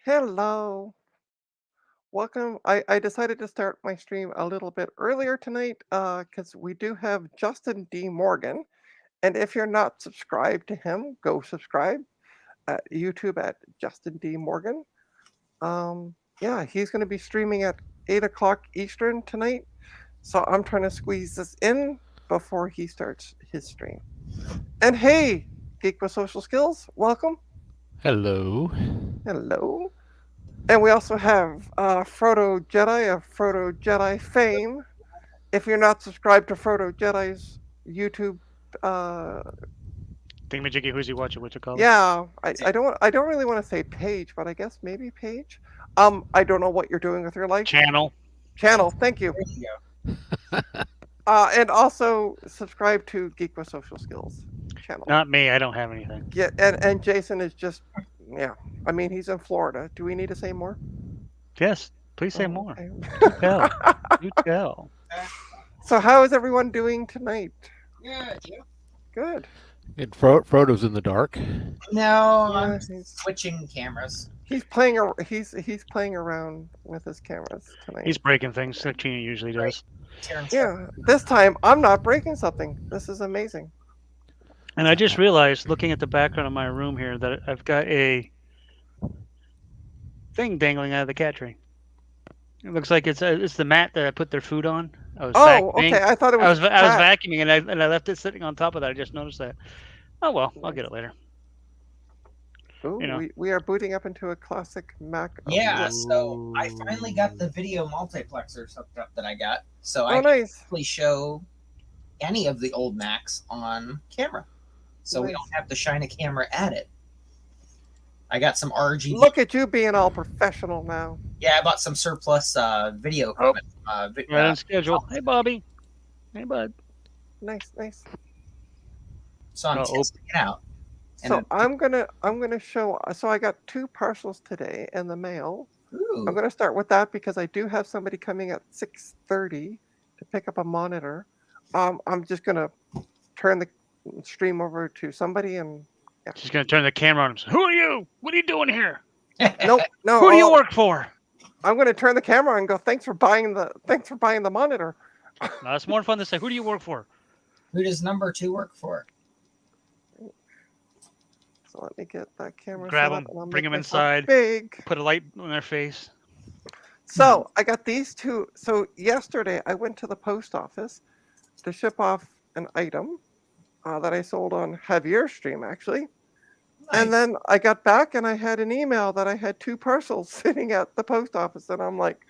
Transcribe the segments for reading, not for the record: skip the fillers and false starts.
Hello. Welcome. I decided to start my stream a little bit earlier tonight because we do have Justin D. Morgan. And if you're not subscribed to him, go subscribe at YouTube at Justin D. Morgan. Yeah, he's going to be streaming at 8 o'clock Eastern tonight. So I'm trying to squeeze this in before he starts his stream. And hey, Geek with Social Skills, welcome. Hello. Hello. And we also have Frodo Jedi of Frodo Jedi fame. If you're not subscribed to Frodo Jedi's YouTube, uh, Thingamajiggy who's he watching, what you call it? yeah, I don't really want to say page, but I guess maybe page. I don't know what you're doing with your life. Channel. Thank you. There you go. And also subscribe to Geek with Social Skills channel. Not me, I don't have anything. Yeah, and Jason is just yeah. I mean, he's in Florida. Do we need to say more? Yes, please say more. Okay. Do tell. Do tell. So how is everyone doing tonight? Good. You? Good. And Frodo's in the dark. No, Yeah, I'm he's switching cameras. playing. He's playing around with his cameras tonight. He's breaking things like Tina usually does. Tearing stuff. Yeah, this time I'm not breaking something. This is amazing. And I just realized, looking at the background of my room here, that I've got a thing dangling out of the cat tree. It looks like it's the mat that I put their food on. I was Oh, vacuuming. okay. I thought it I was. was vacuuming and I left it sitting on top of that. I just noticed that. Oh well, I'll get it later. Ooh, you know. we are booting up into a classic Mac. Yeah, so I finally got the video multiplexer hooked up that I got, so I Oh, can nice. actually show any of the old Macs on camera, so we Nice. don't have to shine a camera at it. I got some RGB. Look at you being all professional now. Yeah, I bought some surplus video equipment. Right on schedule. Hey Bobby. Hey bud. Nice, nice. So I'm Uh-oh. testing it out. And So I'm gonna show. So I got 2 parcels today in the mail. ooh, I'm gonna start with that because I do have somebody coming at 6:30 to pick up a monitor. I'm just gonna turn the stream over to somebody and She's gonna turn the camera on him. Who are you? What are you doing here? no. Who do you I'll- work for? I'm gonna turn the camera and go. Thanks for buying the monitor. No, it's more fun to say, who do you work for? who does number 2 work for? So let me get that camera. Grab set 'em, up and I'll bring make 'em myself inside. Big. Put a light on their face. So I got these 2. So yesterday I went to the post office to ship off an item that I sold on Javier stream actually. And Nice. then I got back and I had an email that I had 2 parcels sitting at the post office, and I'm like,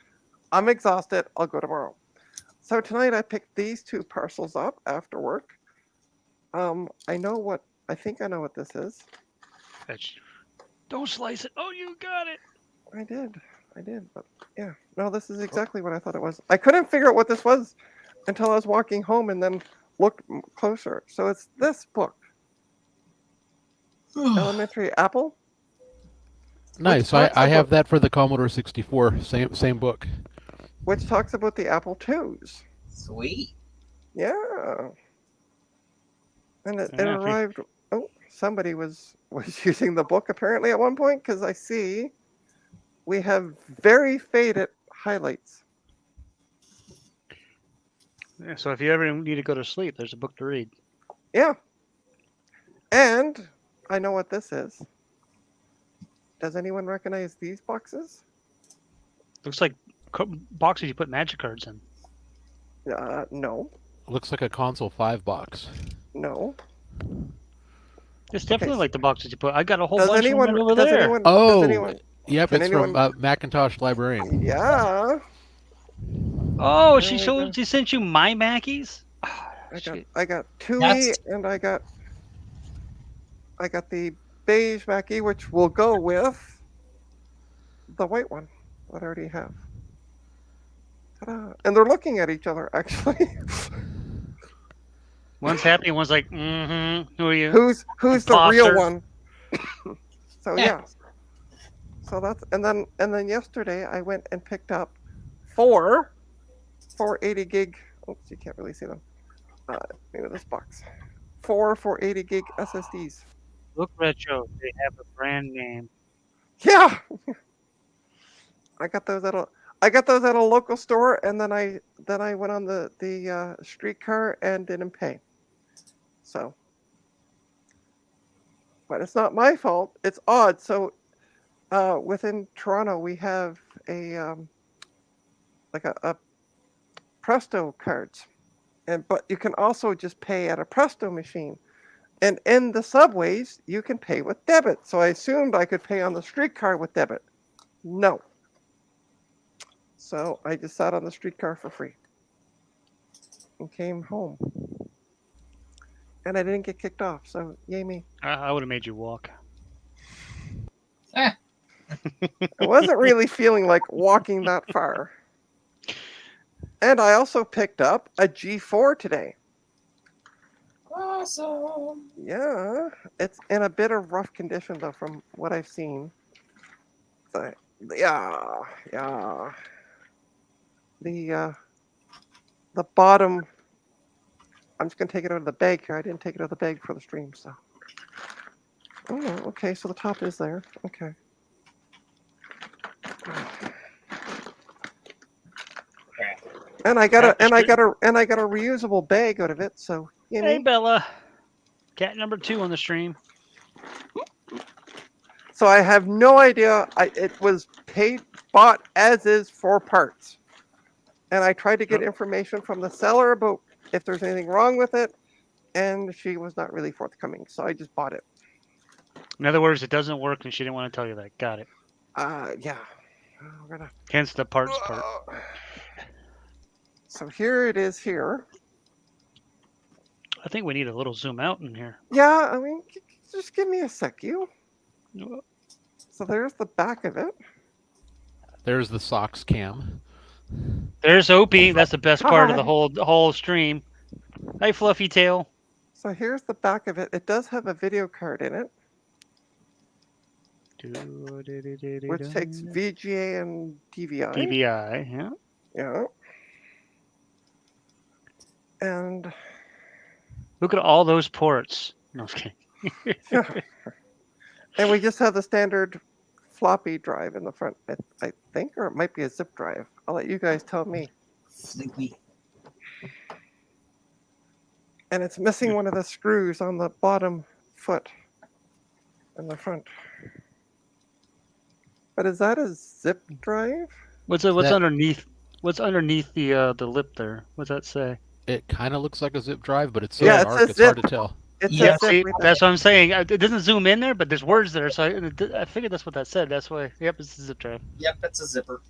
I'm exhausted. I'll go tomorrow. So tonight I picked these 2 parcels up after work. I think I know what this is. Don't slice it. Oh, you got it. I did, but yeah, no, this is exactly what I thought it was. I couldn't figure out what this was until I was walking home and then looked closer. So it's this book, Elementary Apple. Nice. talks I have about- that for the Commodore 64. Same book. Which talks about the Apple IIs. Sweet. Yeah. And it Yeah, if you- arrived. Oh, somebody was using the book apparently at one point because I see we have very faded highlights. Yeah, so if you ever need to go to sleep, there's a book to read. Yeah. And I know what this is. Does anyone recognize these boxes? Looks like boxes you put magic cards in. No. Looks like a console 5 box. No. It's definitely Okay. like the boxes you put. I got a whole Does bunch of anyone? them over Does there. anyone? Oh, Does anyone? yep. can It's from anyone- Macintosh Librarian. Yeah. Oh, There we go. she sent you my Mackies? I got Tui That's- and I got the beige Mackie, which will go with the white one that I already have. Ta-da. And they're looking at each other actually. One's happy, one's like, mm-hmm. Who are you? who's the real Imposter. one? So Yeah. yeah. So that's and then yesterday I went and picked up 4 480 gig. Oops, you can't really see them. Maybe this box. 4 480 gig SSDs. Look retro. They have a brand name. Yeah. I got those at a local store, and then I went on the streetcar and didn't pay. So, but it's not my fault. It's odd. So, within Toronto, we have a Presto cards, but you can also just pay at a Presto machine. And in the subways, you can pay with debit. So I assumed I could pay on the streetcar with debit. No. So I just sat on the streetcar for free and came home. And I didn't get kicked off. So yay me. I would have made you walk. I wasn't really feeling like walking that far. And I also picked up a G4 today. Awesome. Yeah, it's in a bit of rough condition though, from what I've seen. So, yeah. The bottom. I'm just gonna take it out of the bag here. I didn't take it out of the bag for the stream, so. Oh, okay. So the top is there. Okay. And I got a reusable bag out of it. So you Hey, know. Bella. Cat number 2 on the stream. So I have no idea. It was bought as is for parts. And I tried to get information from the seller about if there's anything wrong with it, and she was not really forthcoming. So I just bought it. In other words, it doesn't work, and she didn't want to tell you that. Got it. Yeah. We're gonna. Hence the parts part. So here it is here. I think we need a little zoom out in here. Yeah, I mean, just give me a sec, you. So there's the back of it. There's the socks cam. There's Opie. That's the best part of the whole stream. Hi, Fluffy Tail. So here's the back of it. It does have a video card in it, which takes VGA and DVI. DVI, yeah. Yeah. And look at all those ports. No, I was kidding. yeah. And we just have the standard floppy drive in the front, I think, or it might be a zip drive. I'll let you guys tell me. Sleepy. And it's missing one of the screws on the bottom foot in the front. But is that a zip drive? What's underneath? What's underneath the lip there? What's that say? It kind of looks like a zip drive, but it's so Yeah, it dark says it's hard zip. to tell. It's Yeah, a zip See, right there. that's what I'm saying. It doesn't zoom in there, but there's words there, so I figured that's what that said. That's why. Yep, it's a zip drive. Yep, it's a zipper.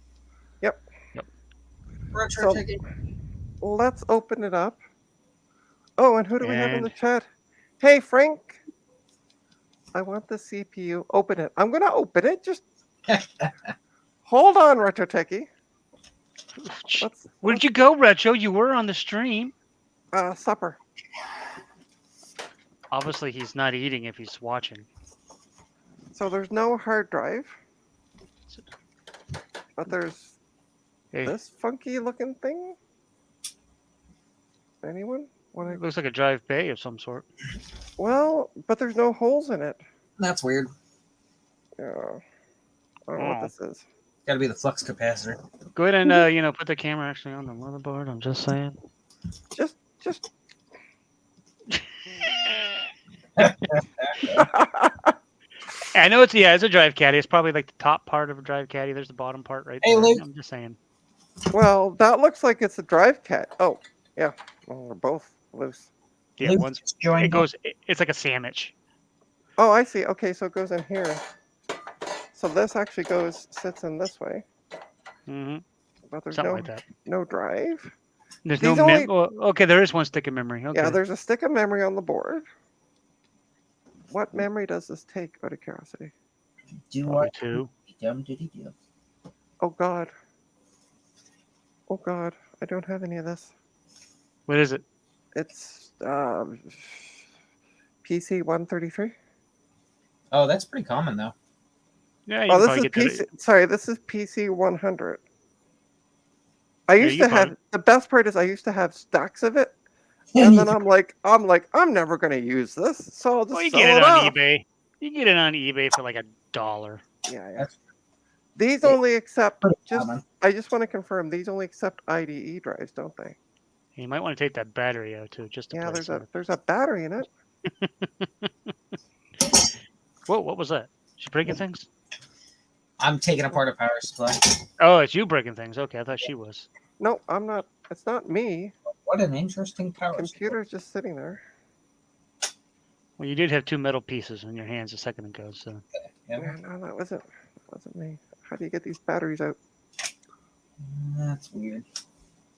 Yep. Retro So- ticket. Let's open it up. Oh, and who do we have in And- the chat? Hey, Frank. I want the CPU. Open it. I'm going to open it. Just hold on, Retro Techie. Where'd you go, Retro? You were on the stream. Supper. Obviously, he's not eating if he's watching. So there's no hard drive. But there's Hey, this funky looking thing. Anyone? it looks like a drive bay of some sort. Well, but there's no holes in it. That's weird. Yeah. I don't know what this is. Got to be the flux capacitor. Go ahead and put the camera actually on the motherboard. I'm just saying. Just I know it's a drive caddy. It's probably like the top part of a drive caddy. There's the bottom part right Hey, there. Luke. I'm just saying. Well, that looks like it's a drive cat. Oh, yeah. Well, they're both loose. Yeah, Luke one's just joined. it goes. It's like a sandwich. Oh, I see. Okay, so it goes in here. So this actually sits in this way, Mm-hmm. but there's Something no like that. no drive. There's These no only- okay, there is one stick of memory. Okay. Yeah, there's a stick of memory on the board. What memory does this take, out of curiosity? Do Probably what? two. Dum diddy do. Oh God. Oh God, I don't have any of this. What is it? It's PC 133. Oh, that's pretty common though. Yeah. You Oh, can this probably is get that. PC. Sorry, this is PC 100. I Yeah, used you to have probably- the best part is I used to have stacks of it, and then I'm like, I'm never gonna use this, so I'll just Well, you sell get it it on off. eBay. You can get it on eBay for like $1. Yeah. That's- These Yeah. only accept Pretty just. common. I just want to confirm these only accept IDE drives, don't they? You might want to take that battery out too, just to Yeah, play safe. there's a battery in it. Whoa, what was that? She breaking things? I'm taking apart a power supply. Oh, it's you breaking things. Okay, I thought she was. No, I'm not. It's not me. What an interesting power supply. Computer's just sitting there. Well, you did have two metal pieces in your hands a second ago, so. Yeah, no, that wasn't me. How do you get these batteries out? That's weird.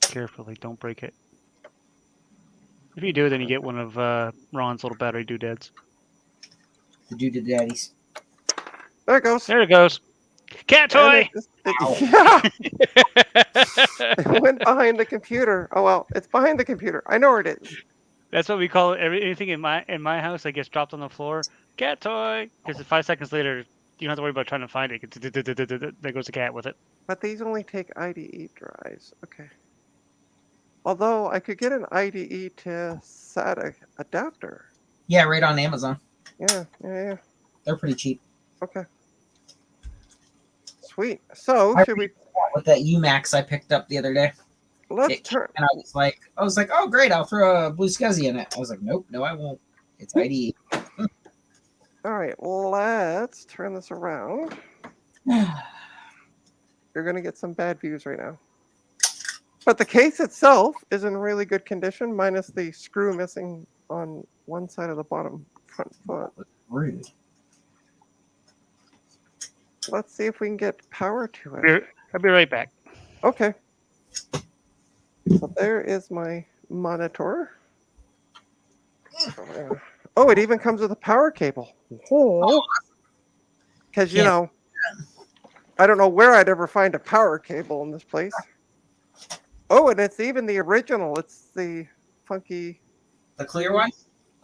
Carefully, don't break it. If you do, then you get one of Ron's little battery doodads. The dude daddies. There it goes. There it goes. Cat And toy! yeah, it went behind the computer. Oh well, it's behind the computer. I know where it is. That's what we call it. Anything in my house that gets dropped on the floor, cat toy. Because 5 seconds later, you don't have to worry about trying to find it. There goes the cat with it. But these only take IDE drives. Okay. Although I could get an IDE to SATA adapter. Yeah, right on Amazon. Yeah. They're pretty cheap. Okay. Sweet. So should we? With that UMax I picked up the other day. Let's turn. And I was like, oh great, I'll throw a blue SCSI in it. I was like, nope, no, I won't. It's IDE. All right, let's turn this around. You're gonna get some bad views right now. But the case itself is in really good condition, minus the screw missing on one side of the bottom front foot. Rude. Let's see if we can get power to it. I'll be right back. Okay. So there is my monitor. Oh, it even comes with a power cable. Because, you know, I don't know where I'd ever find a power cable in this place. Oh, and it's even the original. It's the funky. The clear one?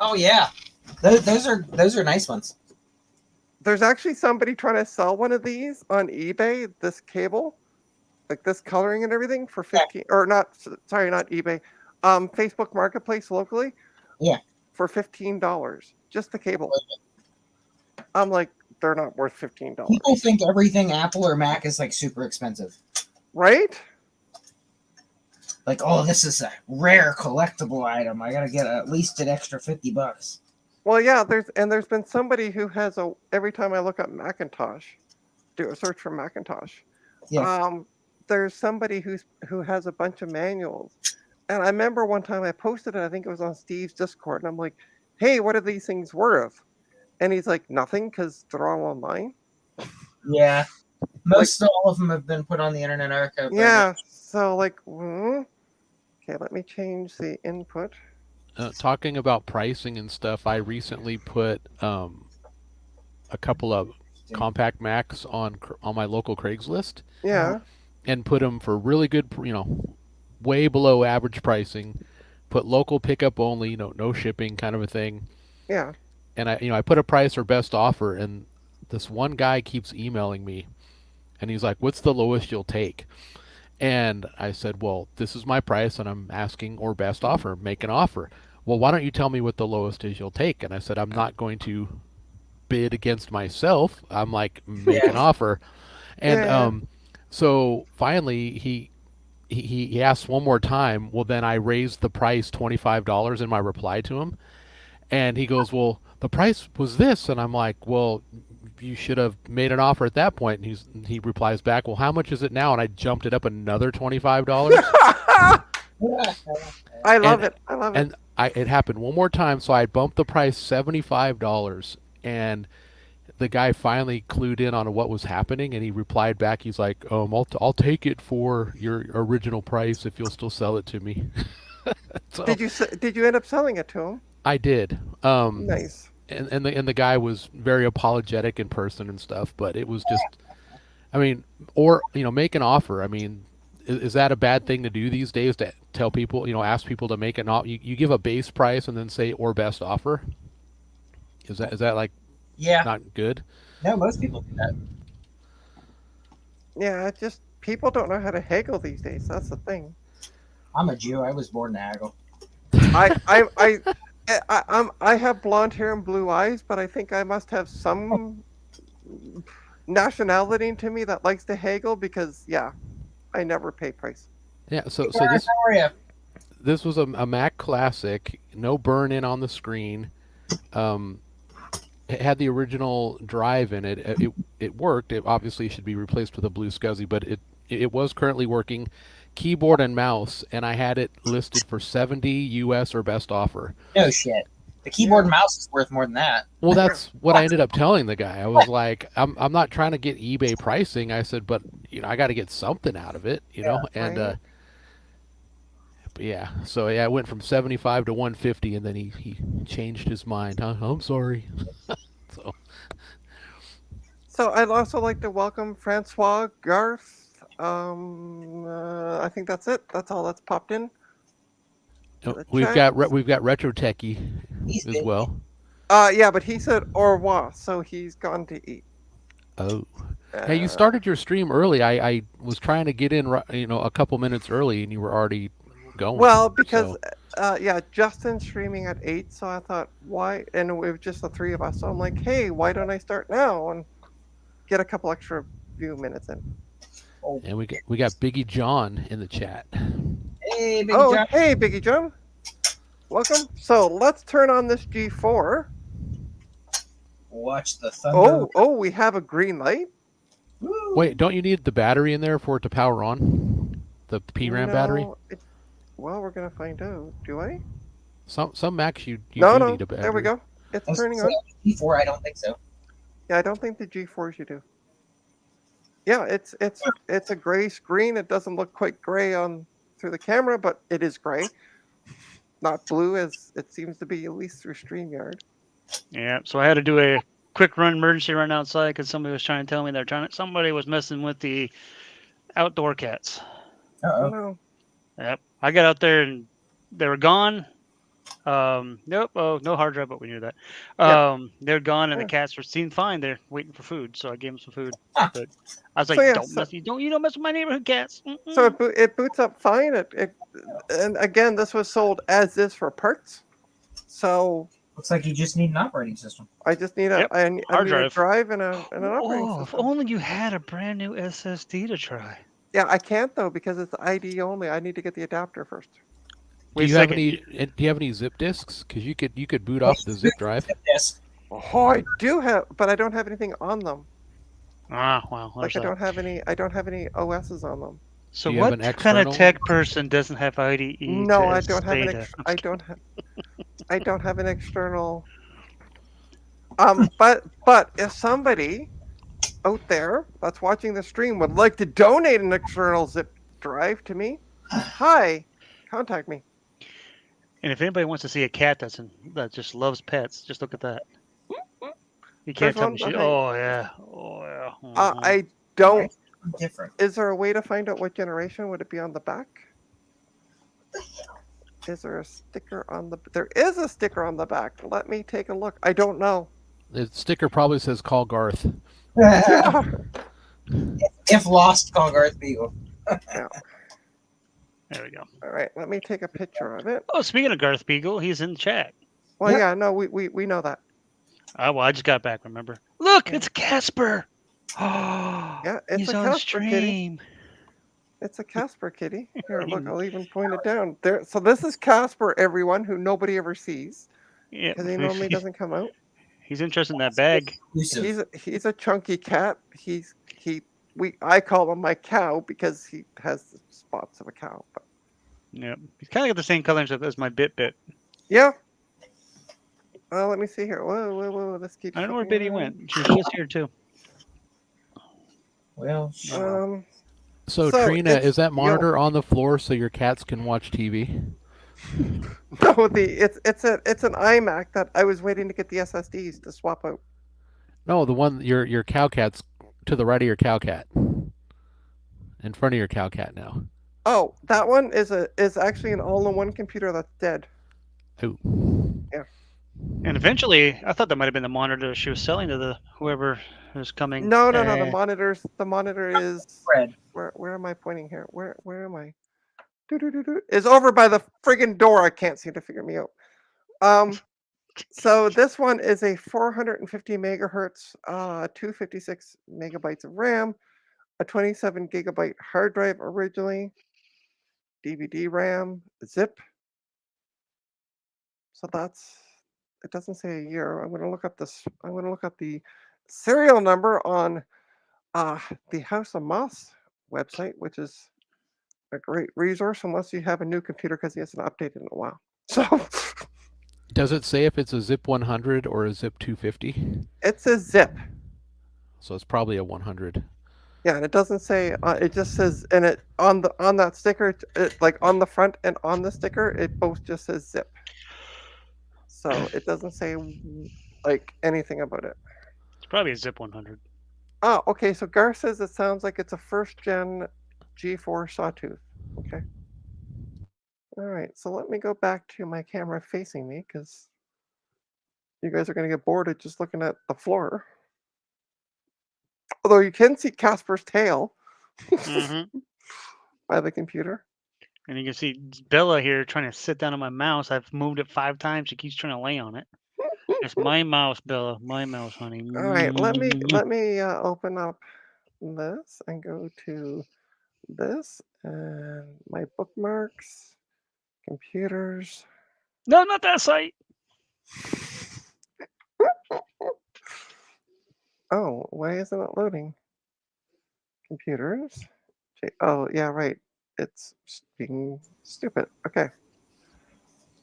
Oh yeah. Those are nice ones. There's actually somebody trying to sell one of these on eBay, this cable, like this coloring and everything for 15 or not, sorry, not eBay. Facebook Marketplace locally. Yeah. For $15. Just the cable. I'm like, they're not worth $15. People think everything Apple or Mac is like super expensive. Right? Like, oh, this is a rare collectible item. I gotta get at least an extra $50. Well, yeah, there's been somebody who has every time I look up Macintosh, do a search for Macintosh. Yeah. There's somebody who has a bunch of manuals. And I remember one time I posted it, I think it was on Steve's Discord, and I'm like, hey, what are these things worth? And he's like, nothing, because they're all online. Yeah. Most all of them have been put on the Internet Archive. Yeah. So like, okay, let me change the input. Talking about pricing and stuff, I recently put a couple of compact Macs on my local Craigslist. Yeah. And put them for really good, way below average pricing. Put local pickup only, no shipping kind of a thing. Yeah. And I put a price or best offer, and this one guy keeps emailing me, and he's like, "What's the lowest you'll take?" And I said, "Well, this is my price, and I'm asking or best offer, make an offer." Well, why don't you tell me what the lowest is you'll take? And I said, I'm not going to bid against myself. I'm like, make an offer. And so finally he asked one more time. Well, then I raised the price $25 in my reply to him. And he goes, well, the price was this. And I'm like, well, you should have made an offer at that point. And he replies back, well, how much is it now? And I jumped it up another $25. I love it. And it happened one more time, so I bumped the price $75, and the guy finally clued in on what was happening, and he replied back. He's like, I'll take it for your original price if you'll still sell it to me. So, did you end up selling it to him? I did. Nice. And the guy was very apologetic in person and stuff, but it was just, I mean, or make an offer. I mean, is that a bad thing to do these days, to tell people, ask people to make an offer? You give a base price and then say or best offer? Is that like not good? No, most people do that. Yeah, just people don't know how to haggle these days. That's the thing. I'm a Jew. I was born to haggle. I have blonde hair and blue eyes, but I think I must have some nationality to me that likes to haggle because yeah, I never pay price. Yeah. So How are you? this was a Mac Classic, no burn in on the screen. Um, it had the original drive in it. It worked. It obviously should be replaced with a Blue SCSI, but it was currently working. Keyboard and mouse, and I had it listed for 70 US or best offer. No shit. The keyboard and mouse is worth more than that. Well, that's what I ended up telling the guy. I was like, I'm not trying to get eBay pricing. I said, but I got to get something out of it, and Right. but yeah. So yeah, it went from 75 to 150, and then he changed his mind. Huh? I'm sorry. So So I'd also like to welcome Francois Garth. I think that's it. That's all that's popped in. The we've chat. got we've got Retro Techie He's as big. well. Yeah, but he said au revoir, so he's gone to eat. Oh. Hey, you started your stream early. I was trying to get in, a couple minutes early, and you were already going. Well, because So, yeah, Justin's streaming at 8, so I thought why, and it was just the three of us. So I'm like, hey, why don't I start now and get a couple extra few minutes in? Oh, and we got Biggie John in the chat. hey, Big Oh, John. hey, Biggie John, welcome. So let's turn on this G4. Watch the thunder. Oh, we have a green light. Woo. Wait, don't you need the battery in there for it to power on? The PRAM battery? Well, we're gonna find out. Do I? Some Macs you No, do no. need a battery. There we go. It's I was turning gonna on. say, Before, I don't think so. Yeah, I don't think the G4s you do. Yeah, it's a gray screen. It doesn't look quite gray on through the camera, but it is gray. Not blue as it seems to be at least through StreamYard. Yeah, so I had to do a quick emergency run outside because somebody was trying to tell me somebody was messing with the outdoor cats. Oh Uh-oh. no. Yep, I got out there and they were gone. Nope. Oh, no hard drive, but we knew that. They're gone, and the cats seemed fine. They're waiting for food, so I gave them some food. But I was like, So, yeah, don't mess with my neighborhood cats. Mm-mm. So it boots up fine. And again, this was sold as is for parts. So Looks like you just need an operating system. I just need Yep, I need hard a drive. drive and an operating Oh, if system. only you had a brand new SSD to try. Yeah, I can't though because it's ID only. I need to get the adapter first. Do you have any zip disks? Because you could boot off the zip drive. Yes. Oh, I do have, but I don't have anything on them. Ah, well, Like I don't have any OSs on them. So Do you have what an kind of external? tech person doesn't have IDE? No, to I don't have beta? I don't have an external. But if somebody out there that's watching the stream would like to donate an external zip drive to me, hi, contact me. And if anybody wants to see a cat that just loves pets, just look at that. You can't There's tell one me. behind- Oh yeah. Mhm. I don't. Different. Is there a way to find out what generation? Would it be on the back? Is there a sticker on the? There is a sticker on the back. Let me take a look. I don't know. The sticker probably says "Call Garth." Yeah. If lost, call Garth Beagle. There we go. All right. Let me take a picture of it. Oh, speaking of Garth Beagle, he's in the chat. Well, Yeah. yeah. No, we know that. Oh, well, I just got back. Remember? Look, Yeah. it's Casper. Oh, Yeah, it's he's a on Casper kitty. stream. It's a Casper kitty. Here, look. I'll even point it down there. So this is Casper, everyone who nobody ever sees Yeah, because he normally doesn't come out. he's interested in that bag. Exclusive. He's a chunky cat. I call him my cow because he has the spots of a cow. But Yeah, he's kind of got the same colors as my Bit. yeah. Let me see here. Whoa. This kitty. I don't know where Bitty went. She was just here too. Well, So So, Trina, it's- is that monitor on the floor so your cats can watch TV? No, it's an iMac that I was waiting to get the SSDs to swap out. No, the one your cow cat's to the right of your cow cat. In front of your cow cat now. Oh, that one is actually an all-in-one computer that's dead. Oh. And eventually, I thought that might have been the monitor she was selling to the whoever is coming. No. The monitor is Fred. where am I pointing here? Where am I? Is over by the friggin' door. I can't seem to figure me out. So this one is a 450 megahertz, 256 megabytes of RAM, a 27 gigabyte hard drive originally, DVD RAM, zip. So that's it doesn't say a year. I'm gonna look up this. I'm gonna look up the serial number on the House of Moss website, which is a great resource unless you have a new computer because he hasn't updated in a while. So Does it say if it's a zip 100 or a zip 250? it's a zip. So it's probably a 100. Yeah, and it doesn't say. It just says, and it on that sticker, like on the front and on the sticker, it both just says zip. So it doesn't say like anything about it. It's probably a Zip 100. Oh, okay. So Gar says it sounds like it's a first gen G4 Sawtooth. Okay. All right. So let me go back to my camera facing me because you guys are going to get bored of just looking at the floor. Although you can see Casper's tail Mm-hmm. by the computer. And you can see Bella here trying to sit down on my mouse. I've moved it 5 times. She keeps trying to lay on it. It's my mouse, Bella. My mouse, honey. All right. Let me open up this and go to this and my bookmarks, computers. No, not that site. Oh, why isn't it loading? Computers. Oh, yeah, right. It's being stupid. Okay.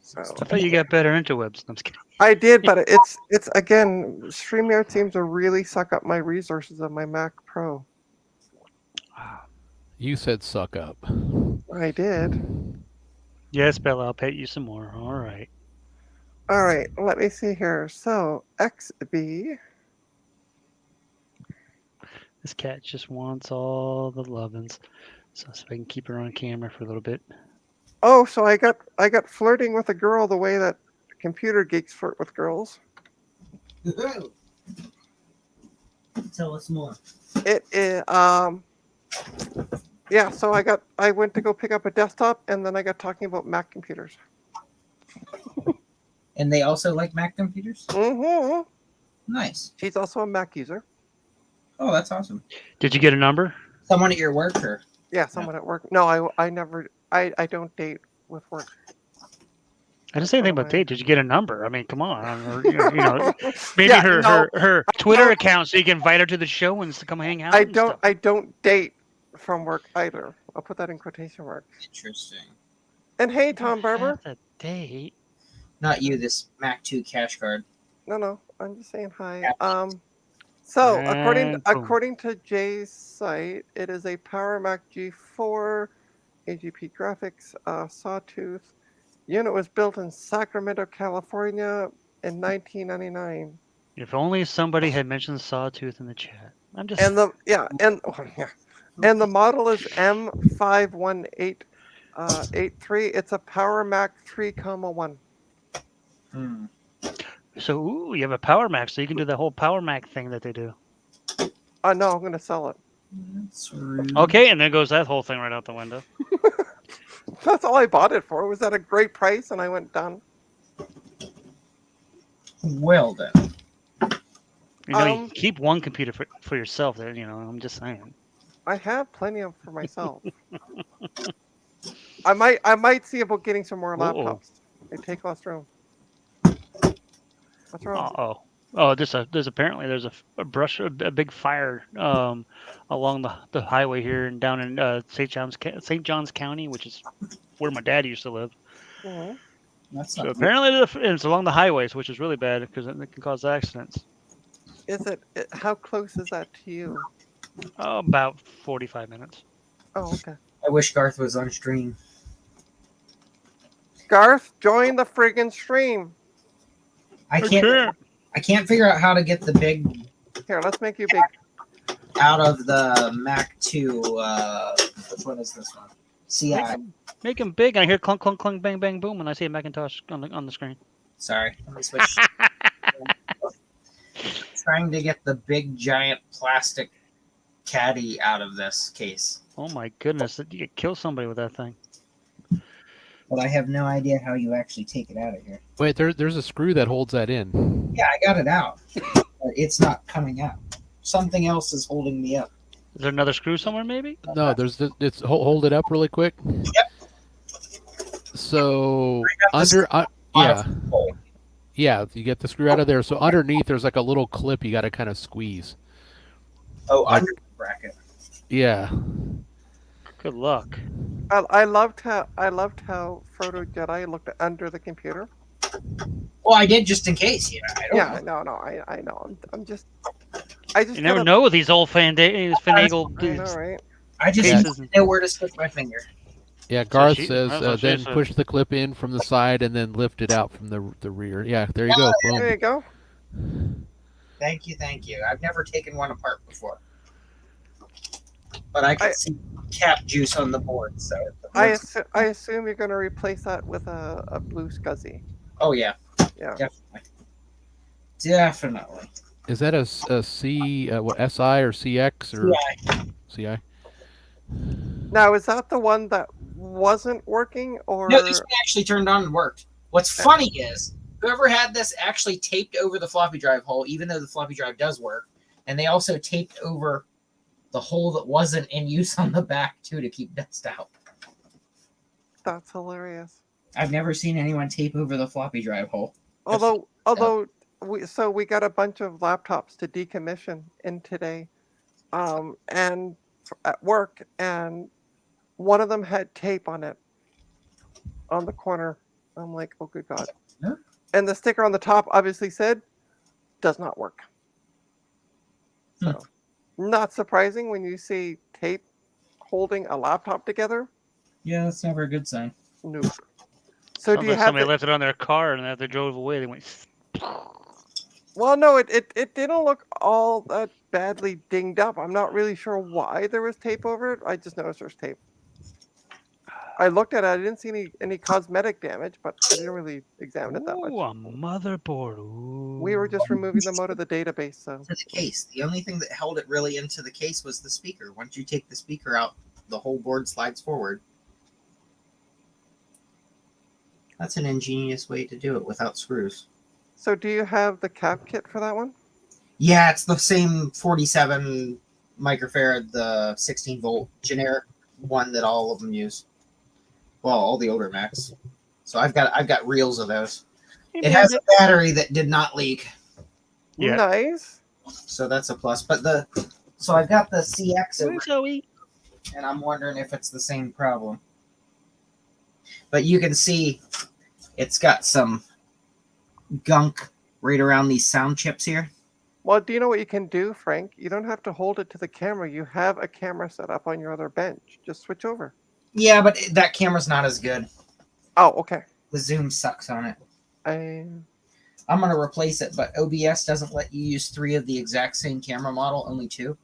So I thought you got better interwebs. I'm just kidding. I did, but it's again, StreamYard seems to really suck up my resources of my Mac Pro. You said suck up. I did. Yes, Bella, I'll pay you some more. All right. All right, let me see here. So XB. This cat just wants all the lovin's. So I can keep her on camera for a little bit. Oh, so I got flirting with a girl the way that computer geeks flirt with girls. Tell us more. It is yeah, so I went to go pick up a desktop and then I got talking about Mac computers. And they also like Mac computers? Mm-hmm. Nice. She's also a Mac user. Oh, that's awesome. Did you get a number? Someone at your work or? Yeah, someone at work. No, I never I don't date with work. I didn't say anything about my- date. Did you get a number? I mean, come on. Or, you know, maybe Yeah, her, no, her Twitter don't- account so you can invite her to the show and to come hang out. I and stuff. don't date from work either. I'll put that in quotation marks. Interesting. And hey, Tom Barber. Have a date. Not you, this Mac 2 cash card. No, I'm just saying hi. Yeah. So And boom. according to Jay's site, it is a Power Mac G4 AGP graphics Sawtooth. Unit was built in Sacramento, California in 1999. If only somebody had mentioned Sawtooth in the chat. I'm just. And and the model is M51883. It's a Power Mac 3,1. So, ooh, you have a Power Mac, so you can do the whole Power Mac thing that they do. No, I'm gonna sell it. That's rude. Okay, and there goes that whole thing right out the window. That's all I bought it for. It was at a great price, and I went done. Well then. You know, you keep one computer for yourself. There, you know. I'm just saying. I have plenty of for myself. I might see about getting some more laptops. They take less room. What's wrong? Oh, there's apparently a big fire along the highway here and down in St. John's County, which is where my dad used to live. Mm-hmm. That's So not apparently it's along the highways, which is really bad because it can cause accidents. Is it? How close is that to you? Oh, about 45 minutes. Oh, okay. I wish Garth was on stream. Garth, join the friggin' stream. I can't figure out how to get the big Here, let's make you big. out of the Mac 2. Which one is this one? CI. Make him big. And I hear clunk, clunk, clunk, bang, bang, boom, and I see a Macintosh on the screen. Sorry. Let me switch. Trying to get the big giant plastic caddy out of this case. Oh my goodness! You could kill somebody with that thing. but I have no idea how you actually take it out of here. Wait, there's a screw that holds that in. Yeah, I got it out, but it's not coming out. Something else is holding me up. Is there another screw somewhere, maybe? No, it's hold it up really quick. Yep. So I have under yeah. hole. Yeah, you get the screw out of there. So underneath, there's like a little clip you got to kind of squeeze. Oh, Like- under the bracket. Yeah. Good luck. I loved how Frodo Jedi looked under the computer. Well, I did just in case. Yeah, I don't Yeah, know. no, I know. I just You never kinda- know with these old I finagled. know, right? I just Cases. know where to stick my finger. Yeah, Garth she- says that's what she then said. push the clip in from the side and then lift it out from the rear. Yeah, there you go. There Boom. you go. Thank you. I've never taken one apart before, but I can see cap juice on the board. So I assume you're going to replace that with a blue SCSI. oh yeah, Yeah. definitely. Is that a C what SI or CX or CI? Now, is that the one that wasn't working, or No, this one actually turned on and worked. What's funny is whoever had this actually taped over the floppy drive hole, even though the floppy drive does work, and they also taped over the hole that wasn't in use on the back too to keep dust out. that's hilarious? I've never seen anyone tape over the floppy drive hole. Although we got a bunch of laptops to decommission in today, and at work, and one of them had tape on it on the corner. I'm like, oh good God! Yeah. And the sticker on the top obviously said, "Does not work." So, not surprising when you see tape holding a laptop together. Yeah, that's never a good sign. Nope. So do you have Somebody to, left it on their car, and as they drove away, they went. Well, no, it didn't look all that badly dinged up. I'm not really sure why there was tape over it. I just noticed there's tape. I looked at it. I didn't see any cosmetic damage, but I didn't really examine it that Ooh, much. a motherboard. Ooh. We were just removing them out of the database, so To the case. The only thing that held it really into the case was the speaker. Once you take the speaker out, the whole board slides forward. That's an ingenious way to do it without screws. so do you have the cap kit for that one? Yeah, it's the same 47 microfarad, the 16 volt generic one that all of them use. Well, all the older Macs. So I've got reels of those. It has a battery that did not leak, Yeah. Nice. so that's a plus. But so I've got the CX over, Zoe. and I'm wondering if it's the same problem. But you can see it's got some gunk right around these sound chips here. Well, do you know what you can do, Frank? You don't have to hold it to the camera. You have a camera set up on your other bench. Just switch over. Yeah, but that camera's not as good. Oh, okay. The zoom sucks on it. I'm going to replace it, but OBS doesn't let you use 3 of the exact same camera model, only 2.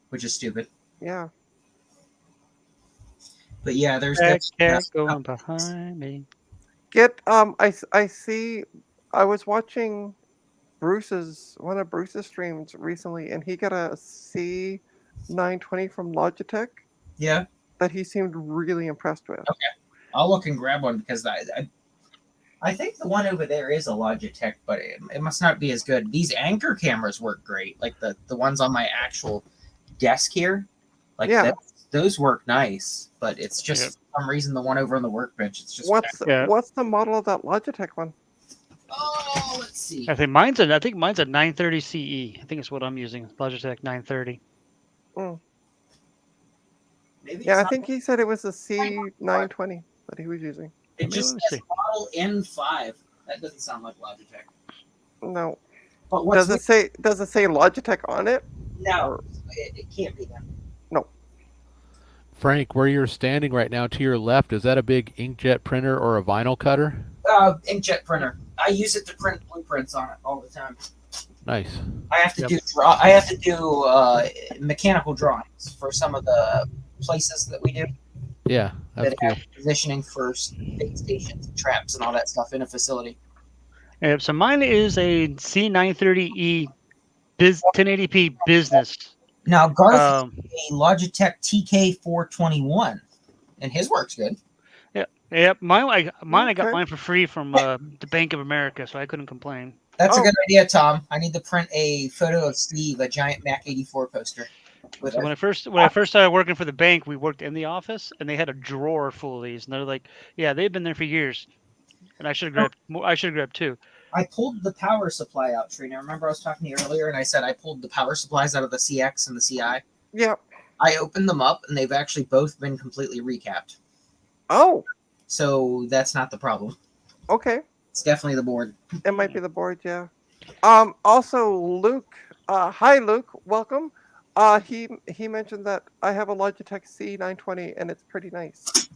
Which is stupid. Yeah. But yeah, there's Cat that. going behind me. Get I see. I was watching one of Bruce's streams recently, and he got a C920 from Logitech Yeah, that he seemed really impressed with. I'll look and grab one because I think the one over there is a Logitech, but it must not be as good. These Anchor cameras work great, like the ones on my actual desk here. Like Yeah. those work nice, but it's just Yeah. for some reason the one over on the workbench. It's just Yeah. What's the model of that Logitech one? oh, let's see. I think mine's a 930 CE. I think it's what I'm using. Logitech 930. Maybe Yeah, it's I not- think he said it was a C920 that he was using. it just Let me says model N5. That doesn't sound like Logitech. No. But what's Does it say Logitech on it? no? It can't be them. Frank, where you're standing right now to your left, is that a big inkjet printer or a vinyl cutter? Inkjet printer. I use it to print blueprints on it all the time. Nice. I have to Yep. I have to do mechanical drawings for some of the places that we do Yeah, that's that cool. have positioning for space stations, traps, and all that stuff in a facility. Yeah, so mine is a C930E 1080p business. Now, Garth Um, is a Logitech TK421. and his works good. Yep. Mine. I got Okay. mine for free from the Bank of America, so I couldn't complain. That's a Oh. good idea, Tom. I need to print a photo of Steve, a giant Mac 84 poster. With So a, when I first started working for the bank, we worked in the office, and they had a drawer full of these, and they're like, "Yeah, they've been there for years." And I should have grabbed more. I should have grabbed two. I pulled the power supply out, Trina. Remember I was talking to you earlier, and I said I pulled the power supplies out of the CX and the CI. Yeah. I opened them up, and they've actually both been completely recapped. Oh, So that's not the problem. okay. It's definitely the board. It might be the board, yeah. Also, Luke. Hi, Luke. Welcome. He mentioned that I have a Logitech C920 and it's pretty nice.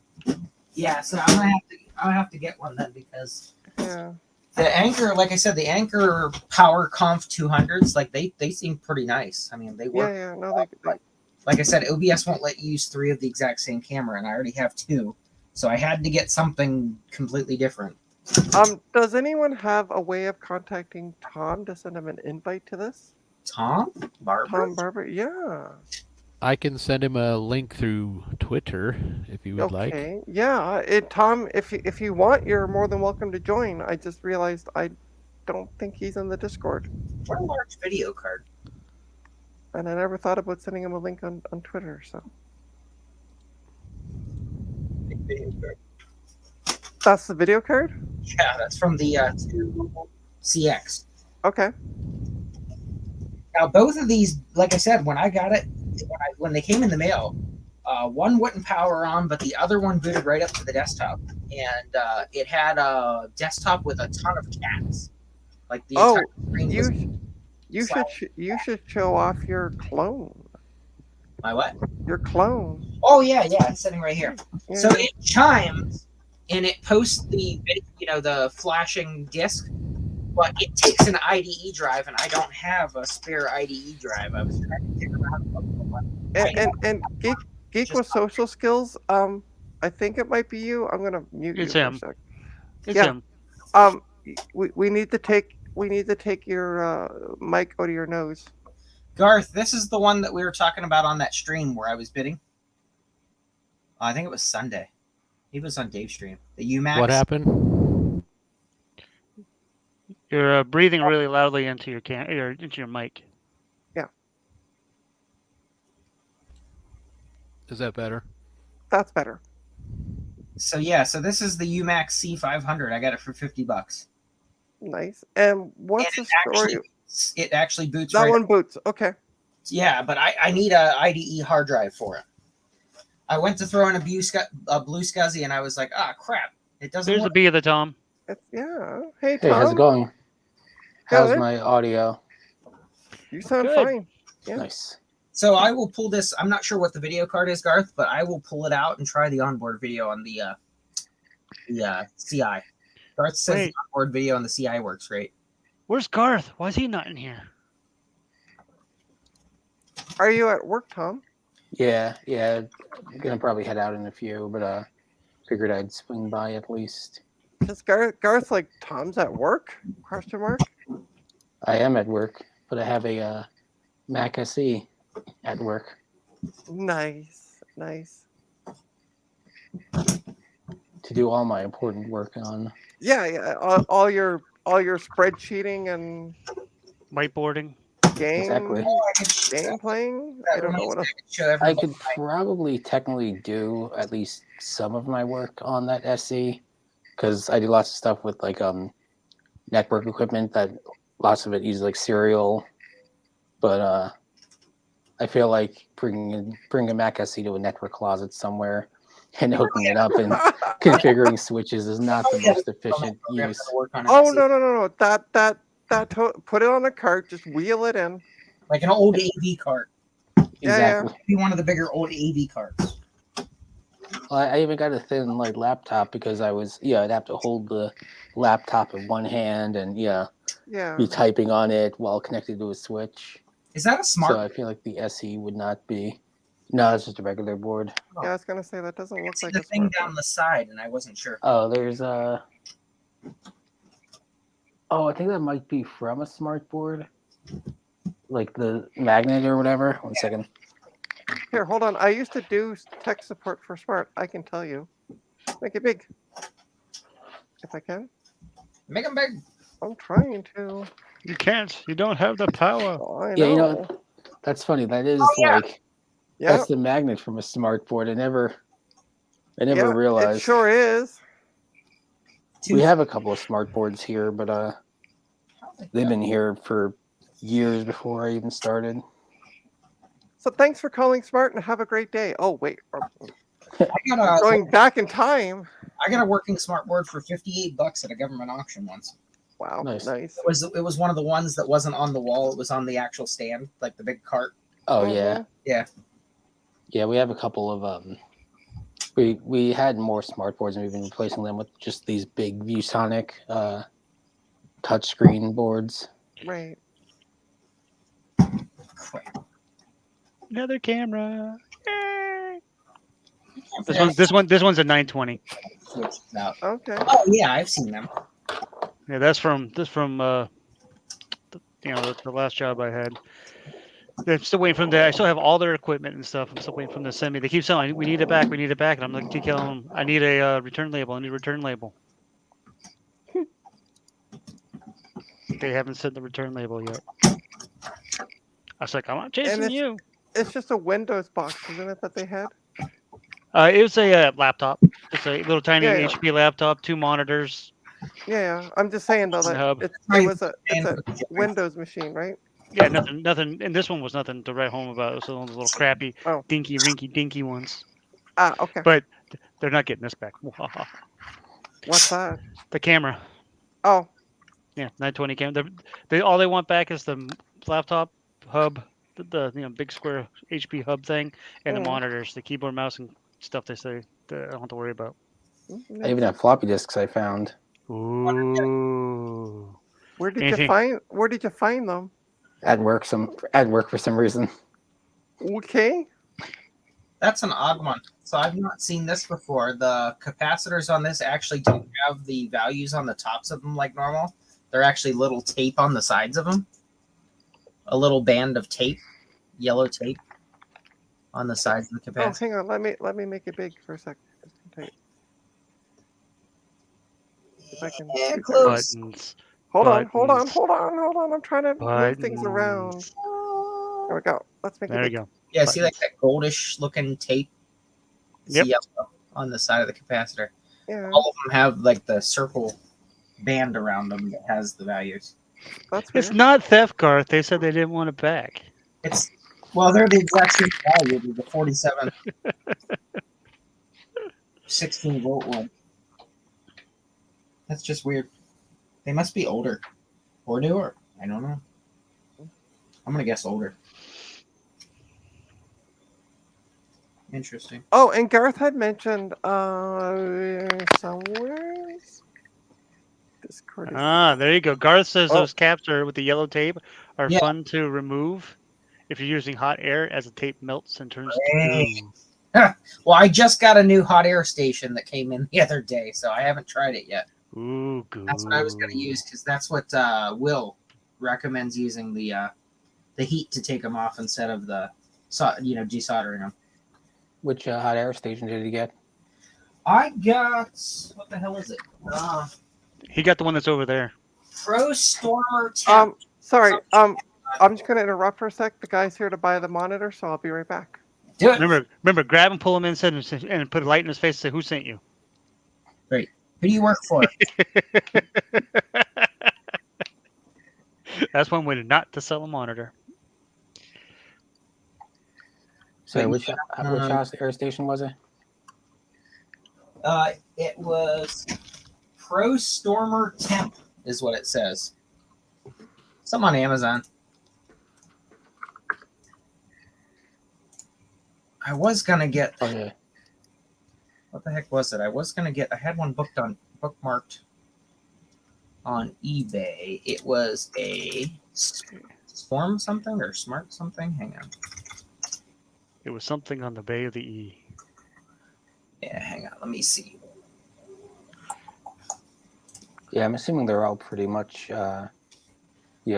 Yeah, so I'll have to get one then because Yeah. the Anchor, like I said, the Anchor Power Conf 200s, like they seem pretty nice. I mean, they work. Yeah. No, they Like I said, OBS won't let you use 3 of the exact same camera, and I already have 2, so I had to get something completely different. Does anyone have a way of contacting Tom to send him an invite to this? Tom Barber. Tom Barber? Yeah. I can send him a link through Twitter if you would like. Okay. Yeah. Tom, if you want, you're more than welcome to join. I just realized I don't think he's in the Discord. What a large video card. And I never thought about sending him a link on Twitter, so Big video card. that's the video card? Yeah, that's from the 2 CX. Okay. Now both of these, like I said, when I got it, when they came in the mail, one wouldn't power on, but the other one booted right up to the desktop, and it had a desktop with a ton of cats. Like the entire screen was You should show off your clone. my what? Your clone. Oh yeah, it's sitting right here. Yeah. So it chimes and it posts the flashing disc, but it takes an IDE drive, and I don't have a spare IDE drive. I was trying to figure out. And Geek with social skills. I think it might be you. I'm gonna mute It's you him. for a sec. It's Yeah. him. We need to take your mic out of your nose. Garth, this is the one that we were talking about on that stream where I was bidding. I think it was Sunday. He was on Dave's stream. The UMax. What happened? You're breathing really loudly into your mic. Is that better? That's better. So this is the UMax C500. I got it for $50. Nice. And what's the story? It actually boots. That right one boots. Okay. Yeah, but I need a IDE hard drive for it. I went to throw in a blue SCSI, and I was like, crap, it doesn't There's work. a B of the Tom. Yeah. Hey, Hey, Tom. how's it going? How's Good. my audio? You sound Good. fine. Yeah. Nice. So I will pull this. I'm not sure what the video card is, Garth, but I will pull it out and try the onboard video on the CI. Garth says Wait. the onboard video on the CI works great. Where's Garth? Why is he not in here? Are you at work, Tom? Yeah. I'm gonna probably head out in a few, but figured I'd swing by at least. Because Garth's like, Tom's at work? Question mark. I am at work, but I have a Mac SE at work. Nice. To do all my important work on. Yeah. All your spreadsheeting and Whiteboarding. game Exactly. game playing. I don't know what else. I could probably technically do at least some of my work on that SE because I do lots of stuff with like network equipment that lots of it uses like serial, but I feel like bringing a Mac SE to a network closet somewhere and opening it up and configuring switches is not the most efficient use. Oh no! Put it on a cart. Just wheel it in. Like an old AV cart. Exactly. Be one of the bigger old AV carts. Well, I even got a thin like laptop because I'd have to hold the laptop in one hand and Yeah. be typing on it while connected to a switch. Is that a smart? So I feel like the SE would not be. No, it's just a regular board. Yeah, I was gonna say that doesn't I look see like the a thing smartphone. down the side, and I wasn't sure. Oh, there's Oh, I think that might be from a smart board, like the magnet or whatever. One second. Here, hold on. I used to do tech support for Smart. I can tell you. Make it big. If I can. Make them big. I'm trying to. You can't. You don't have the power. Oh, I Yeah, know. that's funny. That is yeah. like Yeah. that's the magnet from a smart board. I never Yeah, it realized. sure is. We have a couple of smart boards here, but they've been here for years before I even started. So thanks for calling Smart and have a great day. Oh wait, I got going back in time. a working smart board for $58 at a government auction once. Wow, Nice. nice. It was one of the ones that wasn't on the wall. It was on the actual stand, like the big cart. Oh Mhm. yeah. We have a couple of We had more smart boards and we've been replacing them with just these big ViewSonic touchscreen boards. Right. Crap. Another camera. Yay. This one's a 920. Switch it out. Okay. Oh yeah, I've seen them. Yeah, that's from the last job I had. They're still waiting for them to. I still have all their equipment and stuff. I'm still waiting for them to send me. They keep saying, "We need it back. We need it back." And I'm like, keep telling them, "I need a return label. I need a return label." They haven't sent the return label yet. I was like, "I'm not chasing it's- you." It's just a Windows box, isn't it, that they had? It was a laptop. It's a little tiny Yeah, yeah. HP laptop, 2 monitors. Yeah. I'm just saying though that Hub. it's Right. a Windows machine, right? Yeah, nothing. And this one was nothing to write home about. It was one of those little crappy, Oh. dinky, rinky, dinky ones. Ah, okay. But they're not getting this back. What's that? The camera. Oh, Yeah, 920 camera. They all they want back is the laptop hub, the big square HP hub thing, and the Mhm. monitors, the keyboard, mouse, and stuff. They say that I don't have to worry about. I even have floppy disks I found. Ooh. Where did Anything- you find them? At work for some reason. Okay. That's an odd one. So I've not seen this before. The capacitors on this actually don't have the values on the tops of them like normal. They're actually little tape on the sides of them. A little band of tape, yellow tape, on the sides of the Oh, capacitor. hang on. Let me make it big for a sec. Just in case. If I can. Yeah, do close. that. Buttons. Hold on. Buttons. I'm trying to move things around. Buttons. There we go. Let's make There it we big. go. Yeah, see like that goldish looking tape? It's Yep. yellow on the side of the capacitor. Yeah, All of them have like the circle band around them that has the values. that's It's weird. not theft, Garth. They said they didn't want it back. It's they're the exact same value. They're the 47 16-volt one. That's just weird. They must be older or newer. I don't know. I'm gonna guess older. Interesting. Oh, and Gareth had mentioned somewhere. Discord. Ah, there you go. Garth says Oh. those caps are with the yellow tape are Yeah. fun to remove if you're using hot air as the tape melts and turns to Hey. goo. Well, I just got a new hot air station that came in the other day, so I haven't tried it yet. Ooh, goo. That's what I was going to use because that's what Will recommends using the heat to take them off instead of the desoldering them. Which hot air station did you get? I got what the hell is it? He got the one that's over there. Pro Stormer Temp. Sorry. I'm just gonna interrupt for a sec. The guy's here to buy the monitor, so I'll be right back. Do it. Remember, grab him, pull him in, and put a light in his face. And say, "Who sent you?" Who do you work for? That's one way not to sell a monitor. So which house air station was it? It was Pro Stormer Temp is what it says. Some on Amazon. I was gonna get. Oh yeah. What the heck was it? I had one bookmarked on eBay. It was a Swarm something or Smart something. Hang on. It was something on the Bay of the E. Yeah, hang on. Let me see. Yeah, I'm assuming they're all pretty much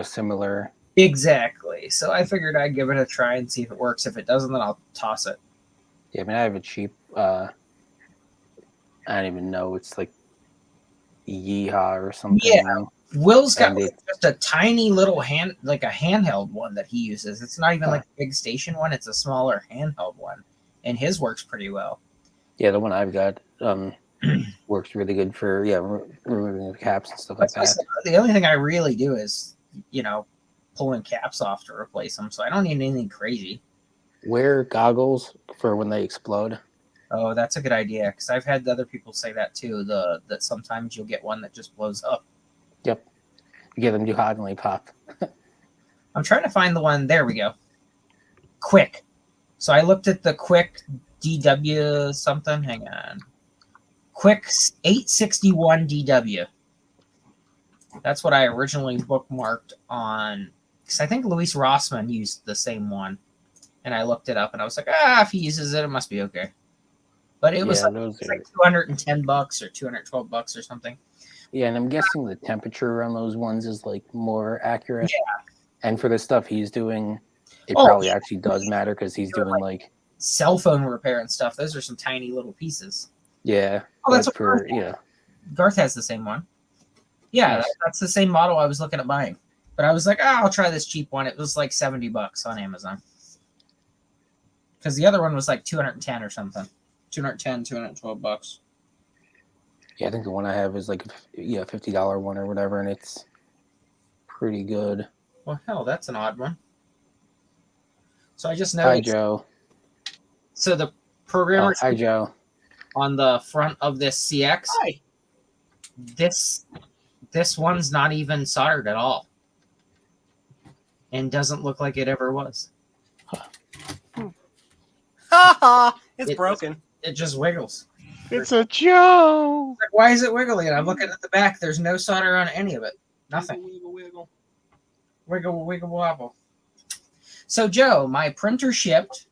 similar Exactly. So I figured I'd give it a try and see if it works. If it doesn't, then I'll toss it. Yeah, I mean, I have a cheap. I don't even know. It's like Yeehaw or something. Yeah. Will's got And it- just a tiny little like a handheld one that he uses. It's not even like a big station one. It's a smaller handheld one, and his works pretty well. Yeah, the one I've got works really good for removing the caps and stuff like That's why I that. said, the only thing I really do is, pulling caps off to replace them. So I don't need anything crazy. Wear goggles for when they explode. Oh, that's a good idea, because I've had other people say that too. That sometimes you'll get one that just blows up. Yep. Get them too hot and they pop. I'm trying to find the one. There we go. Quick. So I looked at the Quick DW something. Hang on. Quick 861 DW. That's what I originally bookmarked on, because I think Luis Rossmann used the same one. And I looked it up and I was like, if he uses it, it must be okay. But it was like $210 or $212 or something. Yeah, and I'm guessing the temperature on those ones is like more accurate. Yeah. And for the stuff he's doing, it probably actually does matter because he's doing like cell phone repair and stuff. Those are some tiny little pieces. Yeah. Oh, that's what for Garth has the same one. Yeah, Nice. that's the same model I was looking at buying. But I was like, I'll try this cheap one. It was like $70 on Amazon. Because the other one was like 210 or something. $212. Yeah, I think the one I have is like $50 one or whatever, and it's pretty good. Well, hell, that's an odd one. So I just noticed. Hi, Joe. So the programmer Hi, Joe. on the front of this CX. Hi. This one's not even soldered at all, and doesn't look like it ever was. Ha! It's broken. It just wiggles. It's a joke. Like, why is it wiggling? And I'm looking at the back. There's no solder on any of it. Nothing. Wiggle. Wiggle, wiggle, wobble. So, Joe, my printer shipped,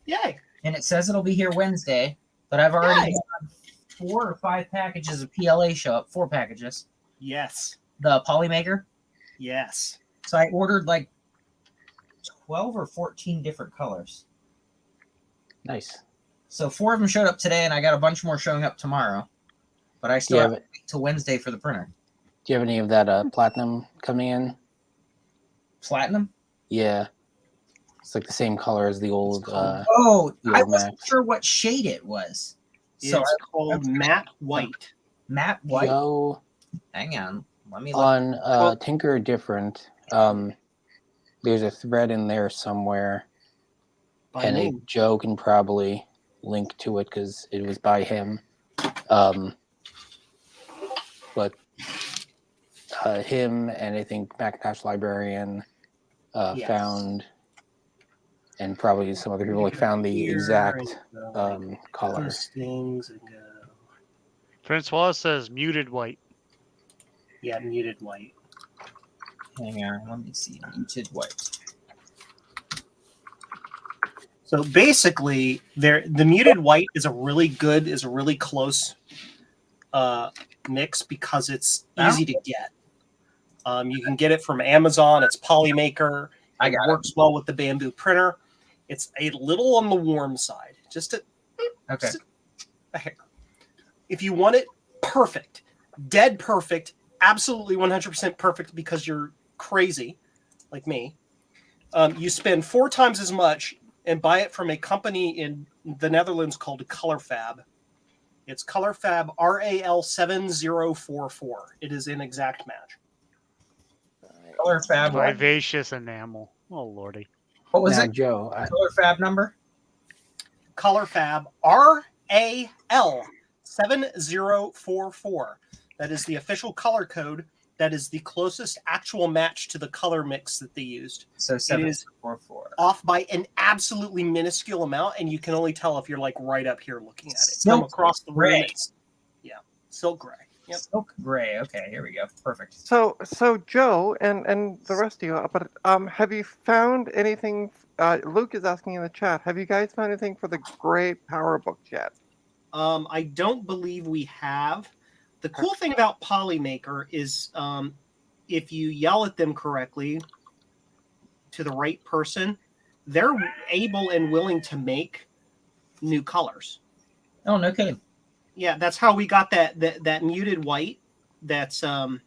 Yay. and it says it'll be here Wednesday, but I've already had 4 or 5 packages of PLA show up. 4 packages. Yes. The Polymaker. Yes. So I ordered like 12 or 14 different colors. Nice. So 4 of them showed up today, and I got a bunch more showing up tomorrow. But I still have to wait till Wednesday for the printer. Do you have any of that platinum coming in? Platinum? Yeah. It's like the same color as the old. I old wasn't Max. sure what shade it was. It's called matte white. Matte white. Joe, Hang on. Let me look. on Tinker Different, there's a thread in there somewhere, By and name. Joe can probably link to it because it was by him. But him and I think Macintosh Librarian Yes. found, and probably some other people like found the Here exact and, color. those things and Prince Wallace says muted white. yeah, muted white. Hang on. Let me see. Muted white. So basically, the muted white is a really close mix because it's easy to get. You can get it from Amazon. It's Polymaker. It works well with the Bamboo printer. It's a little on the warm side. Just a hair. If you want it perfect, dead perfect, absolutely 100% perfect because you're crazy like me, you spend 4 times as much and buy it from a company in the Netherlands called ColorFab. It's ColorFab RAL7044. It is an exact match. ColorFab. Vivacious enamel. Oh lordy. What was Now, it? Joe, ColorFab number? ColorFab RAL7044. That is the official color code. That is the closest actual match to the color mix that they used. So It is 744. off by an absolutely minuscule amount, and you can only tell if you're like right up here looking at it. Silk From across the room, gray. silk gray. Yep. Silk gray. Okay, here we go. Perfect. So Joe and the rest of you, but have you found anything? Luke is asking in the chat. Have you guys found anything for the gray power books yet? I don't believe we have. The cool thing about Polymaker is if you yell at them correctly, to the right person, they're able and willing to make new colors. Oh, no kidding. Yeah, that's how we got that muted white that's on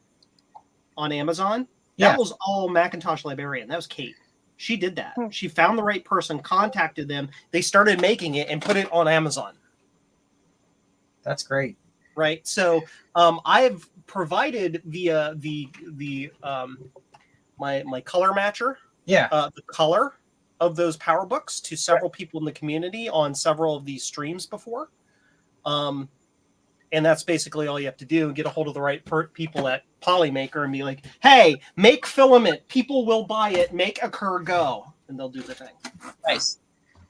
Amazon. Yeah. That was all Macintosh Librarian. That was Kate. She did that. Hmm. She found the right person, contacted them. They started making it and put it on Amazon. That's great. Right. So I've provided via the my color matcher Yeah. the color of those power books to several people in the community on several of these streams before. And that's basically all you have to do. Get a hold of the right people at Polymaker and be like, hey, make filament. People will buy it. Make a cur go. And they'll do the thing. Nice.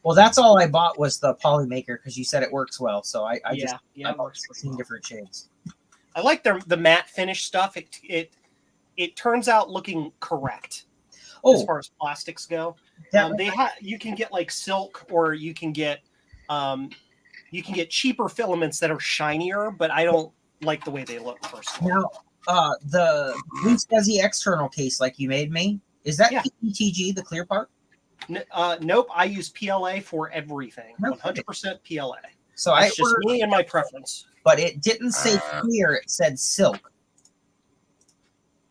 Well, that's all I bought was the Polymaker because you said it works well. So I Yeah, it bought works pretty 16 well. different shades. I like the matte finish stuff. It turns out looking correct as Oh, far as plastics go. that, You can get like silk, or you can get cheaper filaments that are shinier, but I don't like the way they look personally. now the Blue Scuzzy external case like you made me, is that Yeah. PETG, the clear part? Nope, I use PLA for everything. No 100% PLA. So That's I just ordered, me and my preference. but it didn't say clear, it said silk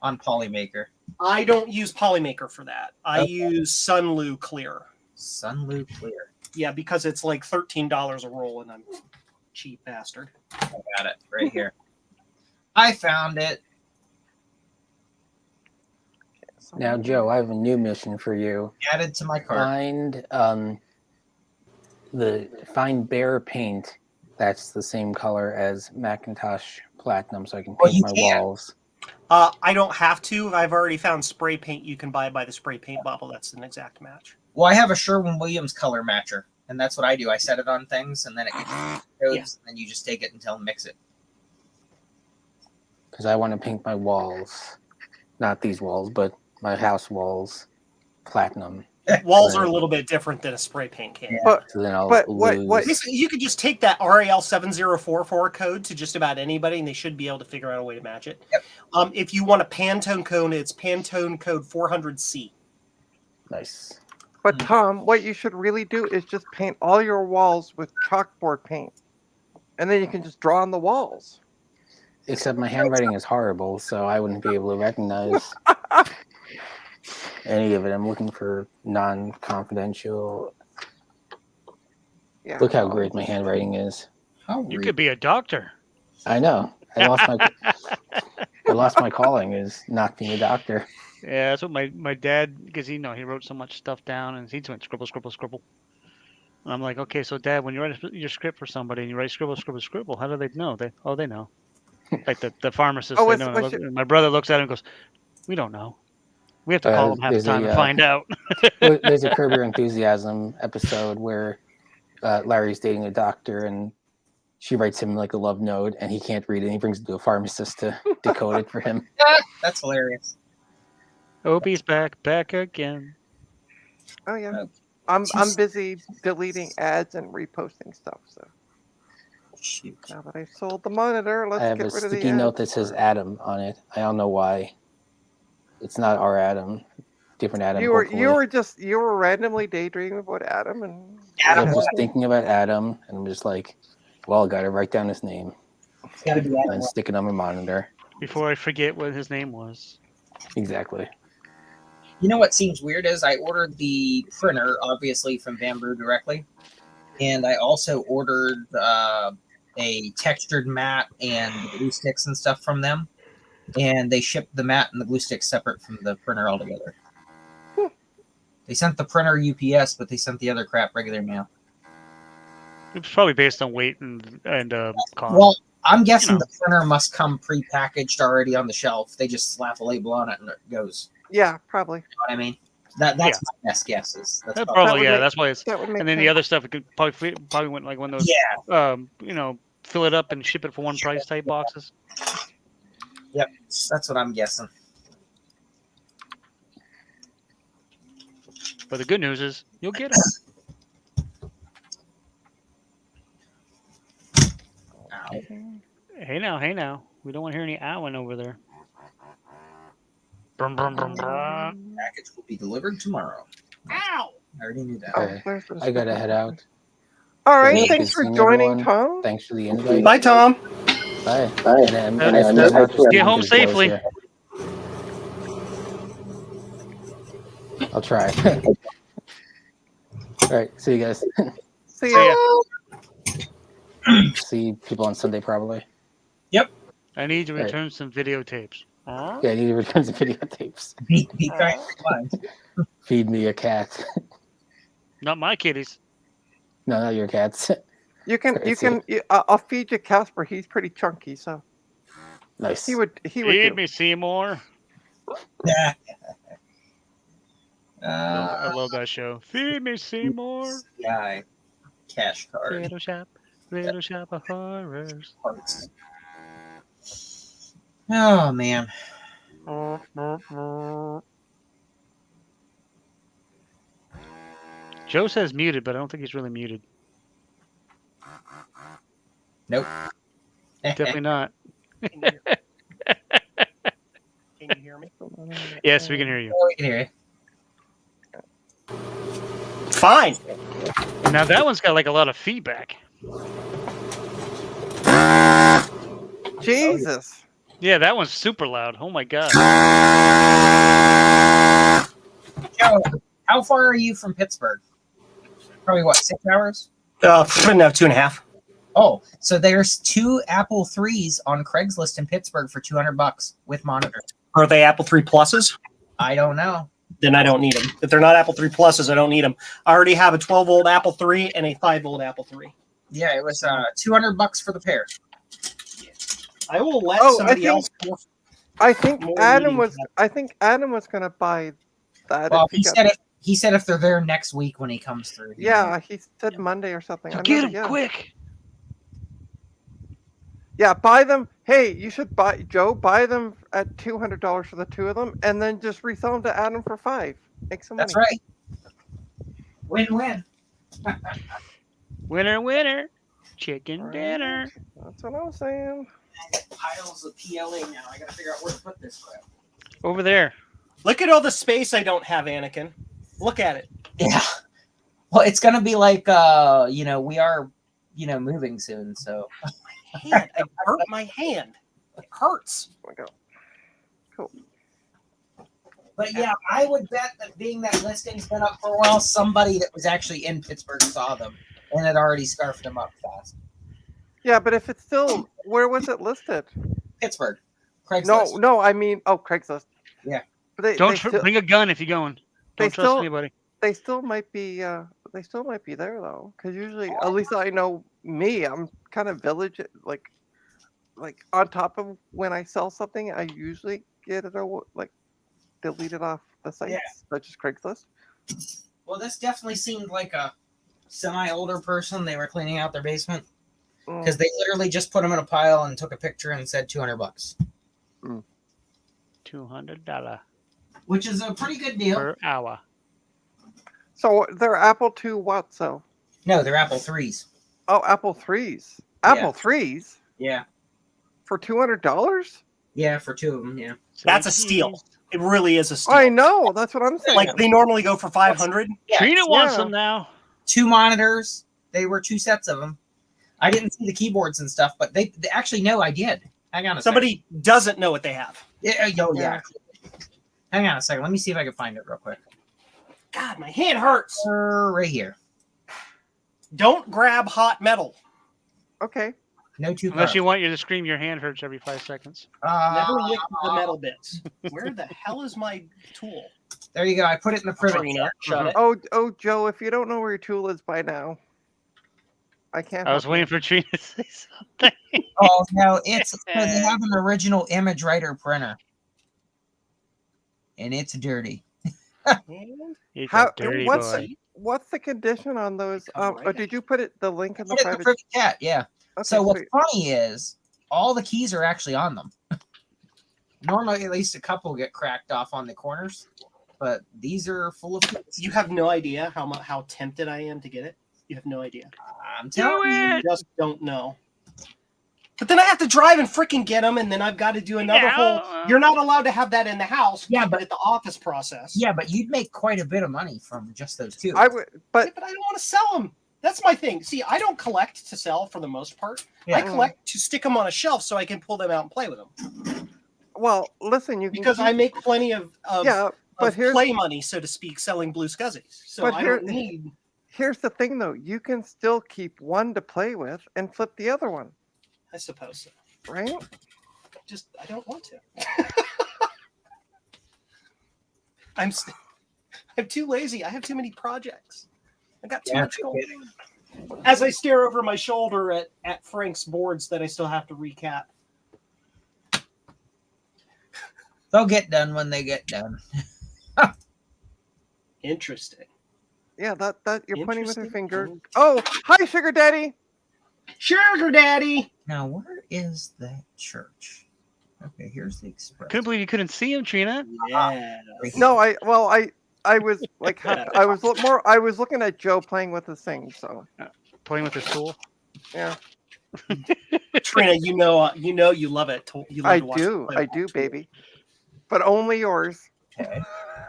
on Polymaker. I don't use Polymaker for that. I Okay. use Sunlu Clear. Sunlu clear. Yeah, because it's like $13 a roll, and I'm a cheap bastard. I got it right here. I found it. Now, Joe, I have a new mission for you. Added to my cart. Find Bear paint that's the same color as Macintosh Platinum, so I can Well, paint you my can. walls. I don't have to. I've already found spray paint you can buy by the spray paint bottle. That's an exact match. Well, I have a Sherwin-Williams color matcher, and that's what I do. I set it on things, and then it gets codes, and then you just take it and tell them mix it. Because I want to paint my walls, not these walls, but my house walls, platinum. Walls are a little bit different than a spray paint can. But So then I'll But lose. what- Basically, you could just take that RAL7044 code to just about anybody, and they should be able to figure out a way to match it. Yep. If you want a Pantone code, it's Pantone code 400C. Nice. But Tom, what you should really do is just paint all your walls with chalkboard paint, and then you can just draw on the walls. Except my handwriting is horrible, so I wouldn't be able to recognize any of it. I'm looking for non-confidential. Yeah. Look how great my handwriting is. How You could be a doctor. I know. I lost my calling is not being a doctor. Yeah, that's what my dad, because he wrote so much stuff down, and he went scribble, scribble, scribble. And I'm like, okay, so Dad, when you write your script for somebody and you write scribble, scribble, scribble, how do they know? They know. Like the pharmacist. Oh, they it's- know. what's And my brother looks at him and goes, "We don't know. We have to call him half the there's time a, and find out." There's a Curb Your Enthusiasm episode where Larry's dating a doctor and she writes him like a love note and he can't read it. And he brings it to a pharmacist to decode it for him. That's hilarious. Opie's back again. Oh yeah. Uh, I'm just- busy deleting ads and reposting stuff. So Shoot. now that I've sold the monitor, let's I have get a rid of the sticky note ads. that says Adam on it. I don't know why. It's not our Adam. Different Adam. You were hopefully. you were randomly daydreaming about Adam and I Adam, was just thinking about Adam and I'm just like, well, I gotta write down his name it's got to be Adam. and stick it on my monitor. Before I forget what his name was. Exactly. You know what seems weird is I ordered the printer, obviously from Bamboo directly, and I also ordered a textured mat and glue sticks and stuff from them, and they shipped the mat and the glue sticks separate from the printer altogether. They sent the printer UPS, but they sent the other crap regular mail. It's probably based on weight and cost. Well, I'm guessing You know. the printer must come pre-packaged already on the shelf. They just slap a label on it and it goes. yeah, probably. You know what I mean? That's my best guess. That's That probably- probably, would yeah. make- That's why it's. That would make And then the sense. other stuff, it could probably went like one of those. yeah. Fill it up and ship it for one price type boxes. Yep, that's what I'm guessing. But the good news is you'll get them. Ow. Hey now. We don't want to hear any owing over there. Brum, brum, brum, brum. Package will be delivered tomorrow. Ow! I already knew that. Okay. there's the I gotta description. head out. All right, Thank you thanks for for seeing joining, everyone. Tom. Thanks for the invite. Bye, Tom. Bye. Bye. And I still have to Get speak home as Joe's safely. here. I'll try. All right. See you guys. See See ya. ya. See people on Sunday probably. I need to Right. return some videotapes. Huh? Yeah, I need to return some videotapes. Be kind to mine. Feed me a cat. Not my kitties. No, not your cats. You can, Let's see. I'll feed you Casper. He's pretty chunky, so Nice. he would Feed do. me, Seymour. I love that show. Feed me, Seymour. Yeah, cash card. Little shop of horrors. Parts. Oh man. Joe says muted, but I don't think he's really muted. Nope. Definitely not. Can you hear me? Yes, we can hear you. Oh, we can hear you. Fine. Now that one's got like a lot of feedback. Jesus. Yeah, that one's super loud. Oh my god. Joe, how far are you from Pittsburgh? Probably what, 6 hours? No, 2.5. Oh, so there's 2 Apple 3s on Craigslist in Pittsburgh for $200 with monitor. Are they Apple 3 Pluses? I don't know. Then I don't need them. If they're not Apple 3 Pluses, I don't need them. I already have a 12-volt Apple 3 and a 5-volt Apple 3. Yeah, it was $200 for the pair. I will let Oh, somebody else. I think More Adam meetings was. I think Adam was gonna buy that. Well, if he got- said if they're there next week when he comes through. Yeah, he said Monday or something. So I get remember, him yeah. quick. Yeah, buy them. Hey, you should buy buy them at $200 for the 2 of them, and then just resell them to Adam for $5. Make some That's money. right. Win-win. Winner, winner. Chicken Alright. dinner. That's what I was saying. I got piles of PLA now. I gotta figure out where to put this crap. Over there. Look at all the space I don't have, Anakin. Look at it. Yeah. Well, it's gonna be like we are, moving soon, so Hand. I hurt my hand. It hurts. There we go. Cool. but yeah, I would bet that being that listing's been up for a while, somebody that was actually in Pittsburgh saw them and had already scarfed them up fast. Yeah, but if it's still, where was it listed? Pittsburgh. Craigslist. No, I mean, Craigslist. Yeah. But they Don't still, bring a gun if you're going. they Don't trust still- anybody. they still might be there though, because usually, at least I know me, I'm kind of village like on top of when I sell something, I usually get it deleted off the sites, Yeah. such as Craigslist. Well, this definitely seemed like a semi-older person. They were cleaning out their basement because they literally just put them in a pile and took a picture and said $200, $200 which is a pretty good deal. per hour. So they're Apple II what? So No, they're Apple 3s. Apple IIIs. Apple IIIs Yeah. for $200. Yeah, for 2 of them. Yeah. That's a steal. It really is a steal. I know. That's what I'm saying. Like they normally go for 500. Yeah, Trina wants yeah. them now. 2 monitors. They were 2 sets of them. I didn't see the keyboards and stuff, but they actually know I did. Hang on a Somebody doesn't know what they have. second. Yeah. Yeah. Hang on a second. Let me see if I can find it real quick. God, my hand hurts. Right here. Don't grab hot metal. Okay. No 2 Unless you cards. want you to scream your hand hurts every 5 seconds. Never lick the metal bits. Where the hell is my tool? There you go. I put it in the privet. Trina, shut it. Oh, Joe, if you don't know where your tool is by now, I can't. I was help waiting you. for Trina to say something. Oh no, it's so they have an original image writer printer, and it's dirty. He's How- a dirty what's boy. What's the condition on those? Come right Did you put the link in the Put it in the private? privet chat. Yeah. Okay, So what's sweet. funny is all the keys are actually on them. Normally, at least a couple get cracked off on the corners, but these are full of keys. You have no idea how tempted I am to get it. You have no idea. I'm telling you. You just don't know. But then I have to drive and freaking get them, and then I've got to do another whole. You're not allowed to have that in the house. Yeah, Keep but it at the office process. Yeah, but you'd make quite a bit of money from just those two. I would, but Yeah, but I don't want to sell them. That's my thing. See, I don't collect to sell for the most part. Yeah. I collect to stick them on a shelf so I can pull them out and play with them. well, listen, you can Because I make plenty of yeah, but here's play money, so to speak, selling Blue Scuzzies. So But I here- don't need. here's the thing though, you can still keep one to play with and flip the other one, I suppose so. right? Just I don't want to. I'm too lazy. I have too many projects. I got too much going on. As I stare over my shoulder at Frank's boards that I still have to recap. They'll get done when they get done. Interesting. Yeah, that you're pointing with your Interesting. finger. Oh, hi, sugar daddy. Sugar Daddy. Now, where is that church? Okay, here's the express. Couldn't believe you couldn't see him, Trina. Yeah. No, I was like I was looking at Joe playing with his thing. So Playing with his tool. yeah, Trina, you know you love it. You love I to watch do, it play I with do, it. baby. But only yours. Okay.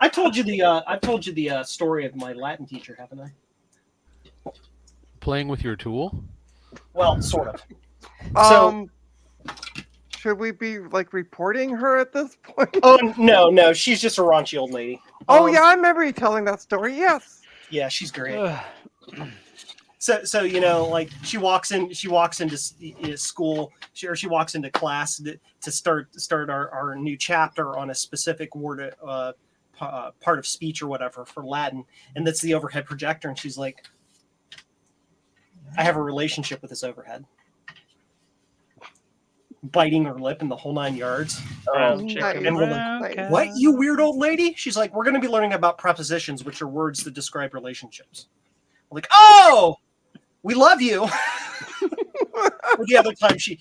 I've told you the story of my Latin teacher, haven't I? Playing with your tool? Well, sort of. Should we be like reporting her at this point? Oh no, she's just a raunchy old lady. Oh yeah, I remember you telling that story. Yes. Yeah, she's great. Ugh. So like she walks into school, she walks into class to start our new chapter on a specific word, part of speech or whatever for Latin, and that's the overhead projector, and she's like, I have a relationship with this overhead, biting her lip in the whole 9 yards. Brown nice. chicken, And we're brown like, cow. What, you weird old lady? She's like, we're going to be learning about prepositions, which are words that describe relationships. I'm like, oh, we love you. Or the other time she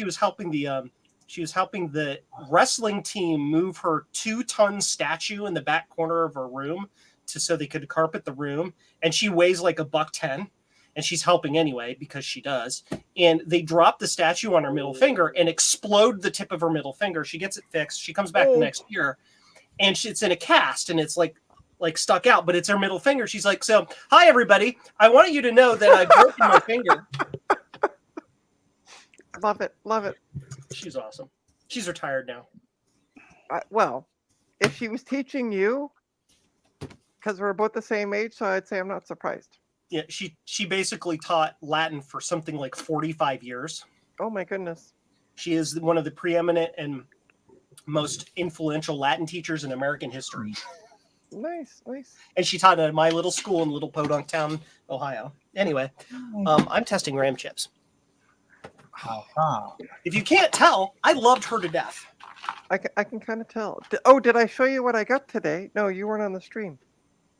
was helping the wrestling team move her 2-ton statue in the back corner of her room so they could carpet the room, and she weighs like $110, and she's helping anyway because she does. And they drop the statue on her middle finger and explode the tip of her middle finger. She gets it fixed. She comes back the next year, and it's in a cast, and it's like stuck out, but it's her middle finger. She's like, so, hi everybody. I want you to know that I've broken my finger. Love it, love it. She's awesome. She's retired now. Well, if she was teaching you, because we're both the same age, so I'd say I'm not surprised. Yeah, she basically taught Latin for something like 45 years. Oh my goodness. She is one of the preeminent and most influential Latin teachers in American history. Nice, nice. And she taught at my little school in Little Podunk Town, Ohio. Anyway, I'm testing RAM chips. If you can't tell, I loved her to death. I can kind of tell. Did I show you what I got today? No, you weren't on the stream.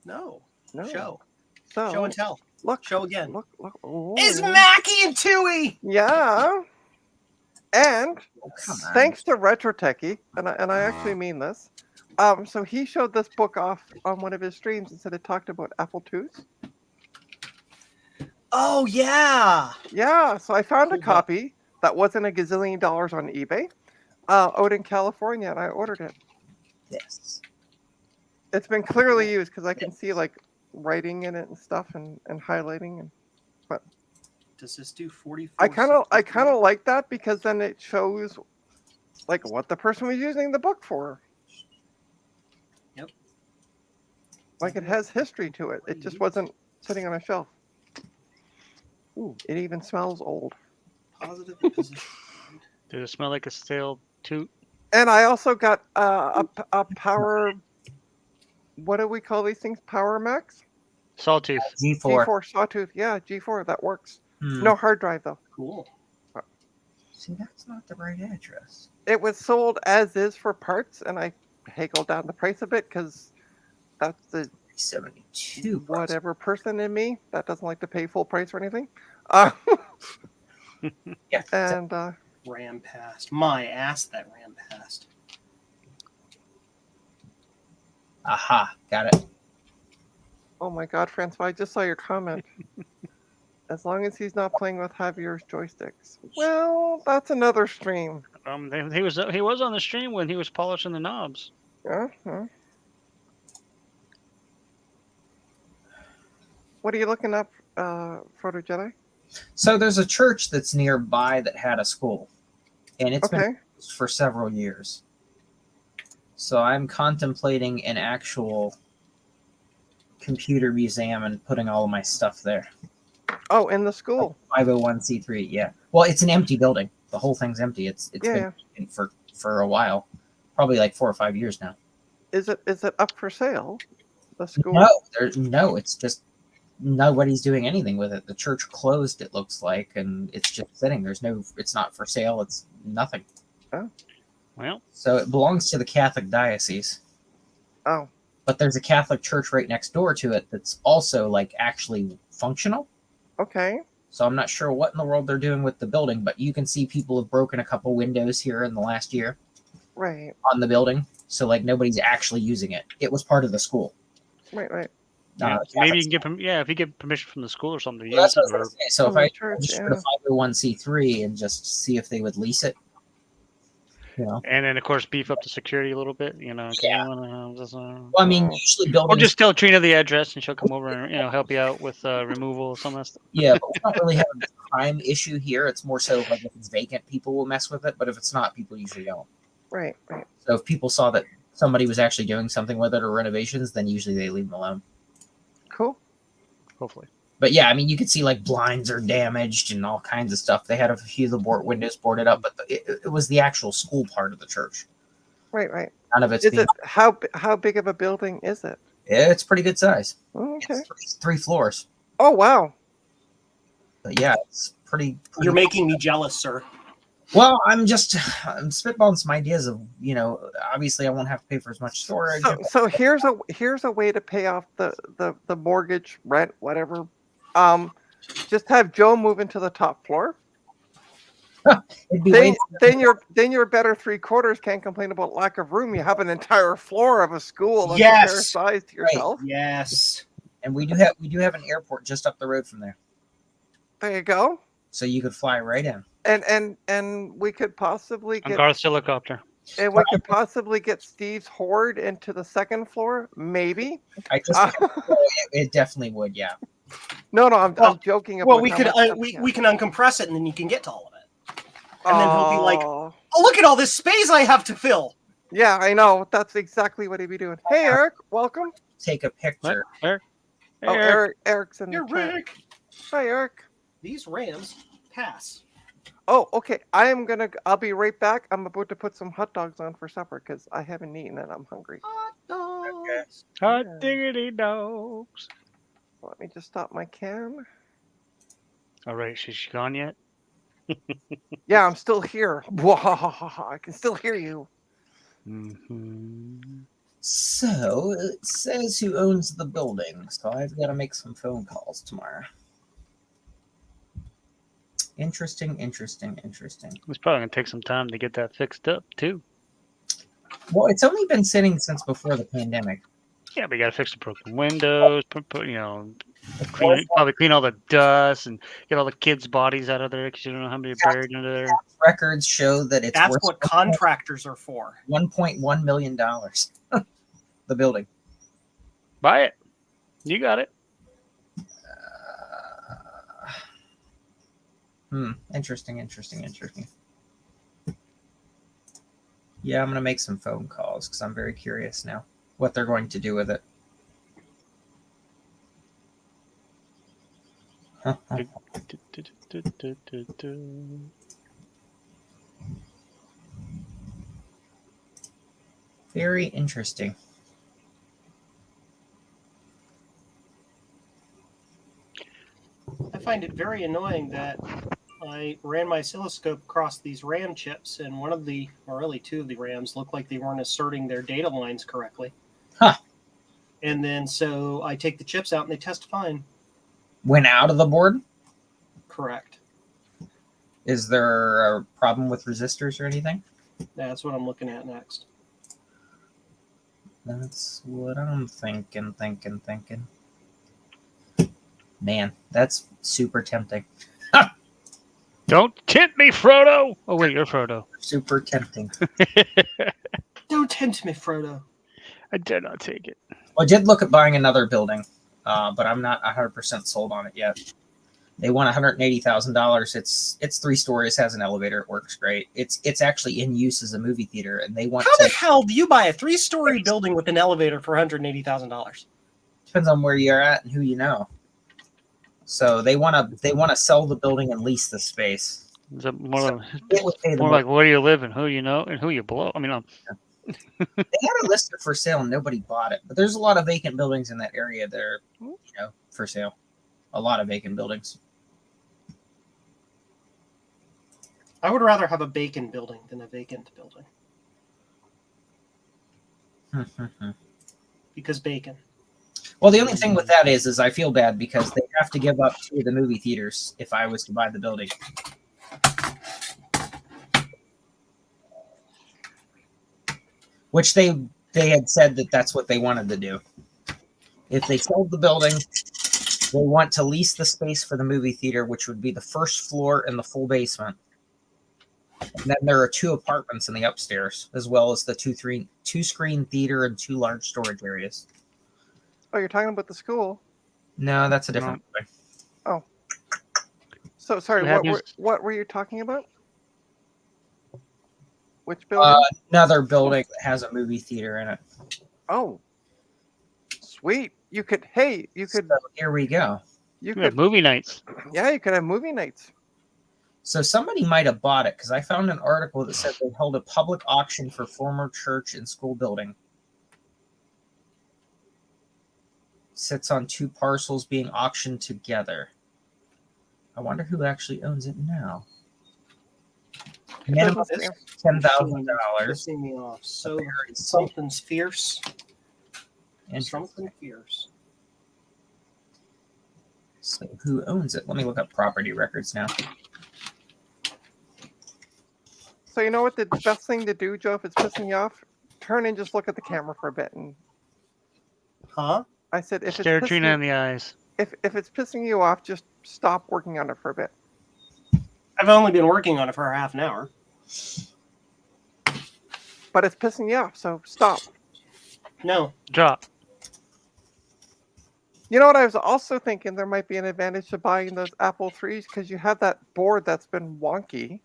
No. No. Show So and tell. look. Show again. Look. Oh, Is yeah. Mackie and Tui? Yeah. And Come on. thanks to Retro Techie, and I actually mean this. So he showed this book off on one of his streams and said it talked about Apple IIs. Oh yeah. Yeah, so I found a Cool book. copy that wasn't a gazillion dollars on eBay, out in California, and I ordered it. Yes. It's been clearly used because I can see like writing in it and stuff and highlighting and. Does this do 44? I kind of like that because then it shows like what the person was using the book for. Yep. Like it has history to it. It just wasn't sitting on a shelf. Ooh, it even smells old. Positive position. Did it smell like a stale toot? And I also got a power. What do we call these things? Power Max? Sawtooth. G4. G4 Sawtooth. Yeah, G4. That works. Hmm. No hard drive though. Cool. See, that's not the right address. It was sold as is for parts, and I haggled down the price a bit because that's the 72. whatever person in me that doesn't like to pay full price or anything. Yeah. And RAM passed. My ass, that RAM passed. Aha. Got it. oh my God, Francois, I just saw your comment. As long as he's not playing with Javier's joysticks. Well, that's another stream. He was on the stream when he was polishing the knobs. Uh-huh. What are you looking up, Proto Jedi? So there's a church that's nearby that had a school, and it's Okay. been closed for several years. So I'm contemplating an actual computer museum and putting all of my stuff there. Oh, in the school. 501c3, yeah. Well, it's an empty building. The whole thing's empty. It's Yeah. been vacant for a while, probably like 4 or 5 years now. Is it up for sale? The school? No, it's just nobody's doing anything with it. The church closed, it looks like, and it's just sitting. It's not for sale. It's nothing. Oh. Well, So it belongs to the Catholic diocese. Oh. But there's a Catholic church right next door to it that's also like actually functional. Okay. So I'm not sure what in the world they're doing with the building, but you can see people have broken a couple windows here in the last year Right. on the building. So like nobody's actually using it. It was part of the school. Right. yeah, Catholic maybe you can school. if you get permission from the school or something. To Well, use that's what I it, was gonna say. So Oh, if the I church, registered a 501c3 and just see if they would lease it, you know. and then of course beef up the security a little bit. You know, 'cause Yeah. you wanna, Well, I mean, usually or buildings. just tell Trina the address and she'll come over and help you out with removal of some of that stuff. Yeah, but we don't really have a crime issue here. It's more so like if it's vacant, people will mess with it. But if it's not, people usually don't. Right. So if people saw that somebody was actually doing something with it or renovations, then usually they leave them alone. Cool. Hopefully. But yeah, I mean, you could see like blinds are damaged and all kinds of stuff. They had a few of the windows boarded up, but it was the actual school part of the church. Right. None of it's Is it how big of a building is it? It's pretty good size. Oh, okay. It's three floors. Oh wow. But yeah, it's pretty You're making me jealous, sir. well. I'm spitballing some ideas of, obviously I won't have to pay for as much storage. So here's a way to pay off the mortgage, rent, whatever. Just have Joe move into the top floor. It'd be Then your better 3/4 can't complain about lack of room. You have an entire floor of a school that's Yes. a fair size to yourself. Yes. and we do have an airport just up the road from there, There you go. so you could fly right in. And we could possibly On get Garth's helicopter. Steve's horde into the second floor, maybe. I just it definitely would, yeah. No, I'm Well- joking about. Well, we how could much stuff we can uncompress it, and then you can get to all of it. And then he'll be like, Oh, "Oh, look at all this space I have to fill." yeah, I know. That's exactly what he'd be doing. Hey, Eric, welcome. Take a What? picture. Eric? Hey, Oh, Eric. Eric's in the You're chat. Rick. Hi, Eric. These Rams pass. Oh, okay. I'll be right back. I'm about to put some hot dogs on for supper because I haven't eaten and I'm hungry. Hot dogs. Hot Yeah. diggity dogs. Let me just stop my cam. All right, she's gone yet? Yeah, I'm still here. I can still hear you. Mm-hmm. So it says who owns the building, so I've got to make some phone calls tomorrow. Interesting. It's probably gonna take some time to get that fixed up too. Well, it's only been sitting since before the pandemic. Yeah, but you gotta fix the broken windows. Probably clean all the dust and get all the kids' bodies out of there because you don't know how many are buried under there. Records show that it's That's worth what contractors are for. $1.1 million. The building. Buy it. You got it. Interesting. Yeah, I'm gonna make some phone calls because I'm very curious now what they're going to do with it. Very interesting. I find it very annoying that I ran my oscilloscope across these RAM chips, and one of the, or really two of the RAMs, looked like they weren't asserting their data lines correctly. Huh. And then so I take the chips out and they test fine. Went out of the board? Correct. Is there a problem with resistors or anything? That's what I'm looking at next. That's what I'm thinking. Man, that's super tempting. Don't tempt me, Frodo. Oh wait, you're Frodo. Super tempting. Don't tempt me, Frodo. I dare not take it. Well, I did look at buying another building, but I'm not 100% sold on it yet. They want $180,000. It's 3 stories, has an elevator, it works great. It's actually in use as a movie theater, and they want How to. the hell do you buy a 3-story building with an elevator for $180,000? Depends on where you're at and who you know. So they want to sell the building and lease the space. Is that more, It would pay the more most. like where do you live and who you know and who you blow? I mean, They had it listed for sale and nobody bought it. But there's a lot of vacant buildings in that area that are, for sale. A lot of vacant buildings. I would rather have a bacon building than a vacant building. Because bacon. Well, the only thing with that is I feel bad because they have to give up 2 of the movie theaters if I was to buy the building. Which they had said that that's what they wanted to do. If they sold the building, they want to lease the space for the movie theater, which would be the first floor and the full basement. And then there are 2 apartments in the upstairs, as well as the 2-screen theater and 2 large storage areas. Oh, you're talking about the school. No, that's a different building. Oh. So sorry, what were you talking about? Which building? Another building that has a movie theater in it. Oh. Sweet. You could So here we go. you we have could movie nights. yeah, you could have movie nights. So somebody might have bought it because I found an article that said they held a public auction for former church and school building. Sits on 2 parcels being auctioned together. I wonder who actually owns it now. Minimum is $10,000. Pissing me off. So something's fierce. And something fierce. So who owns it? Let me look up property records now. So you know what the best thing to do, Joe, if it's pissing you off? Turn and just look at the camera for a bit. And Huh? I said, if Stare it's Trina in the eyes. if it's pissing you off, just stop working on it for a bit. I've only been working on it for half an hour. But it's pissing you off, so stop. No. Drop. You know what? I was also thinking there might be an advantage to buying those Apple IIIs because you have that board that's been wonky.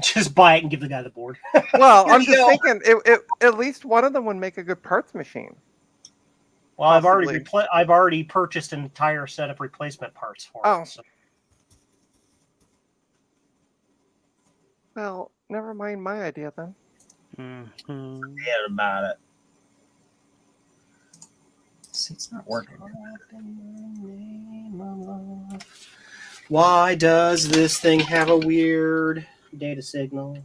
Just buy it and give the guy the board. Well, I'm just thinking it at least one of them would make a good parts machine. Well, Possibly. I've already purchased an entire set of replacement parts for Oh. it. So. Well, never mind my idea then. Mm-hmm. Forget about it. See, it's not working. Why does this thing have a weird data signal?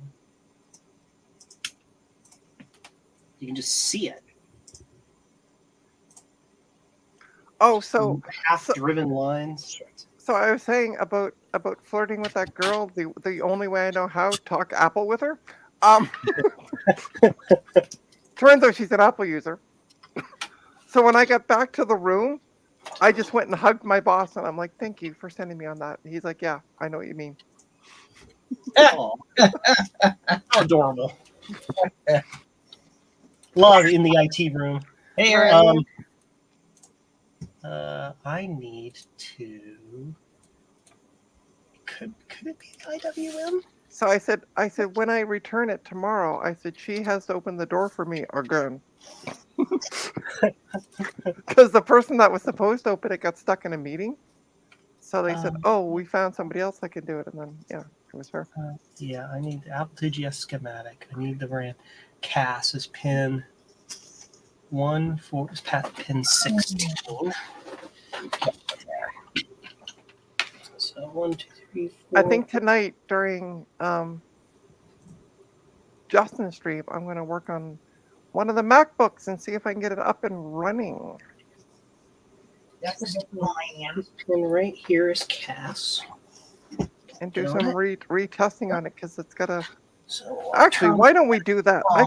You can just see it. Oh, so Half-driven lines. so I was saying about flirting with that girl. The only way I know how, talk Apple with her. Turns out she's an Apple user. So when I got back to the room, I just went and hugged my boss, and I'm like, "Thank you for sending me on that." And he's like, "Yeah, I know what you mean." Oh. How adorable. Love in the IT room. Hey, Aaron. I need to. Could it be IWM? So I said, when I return it tomorrow, I said she has to open the door for me again. Because the person that was supposed to open it got stuck in a meeting. So they said, "Oh, we found somebody else that can do it," and then yeah, it was her. Yeah, I need the Apple TGS schematic. I need the brand. CAS is pin 1 for pin 16. So 1, 2, 3, 4. I think tonight during Justin's stream, I'm going to work on one of the MacBooks and see if I can get it up and running. That's a different plan. Pin right here is CAS. And do Got some it. retesting on it because it's got to. So Actually, why don't we do that? I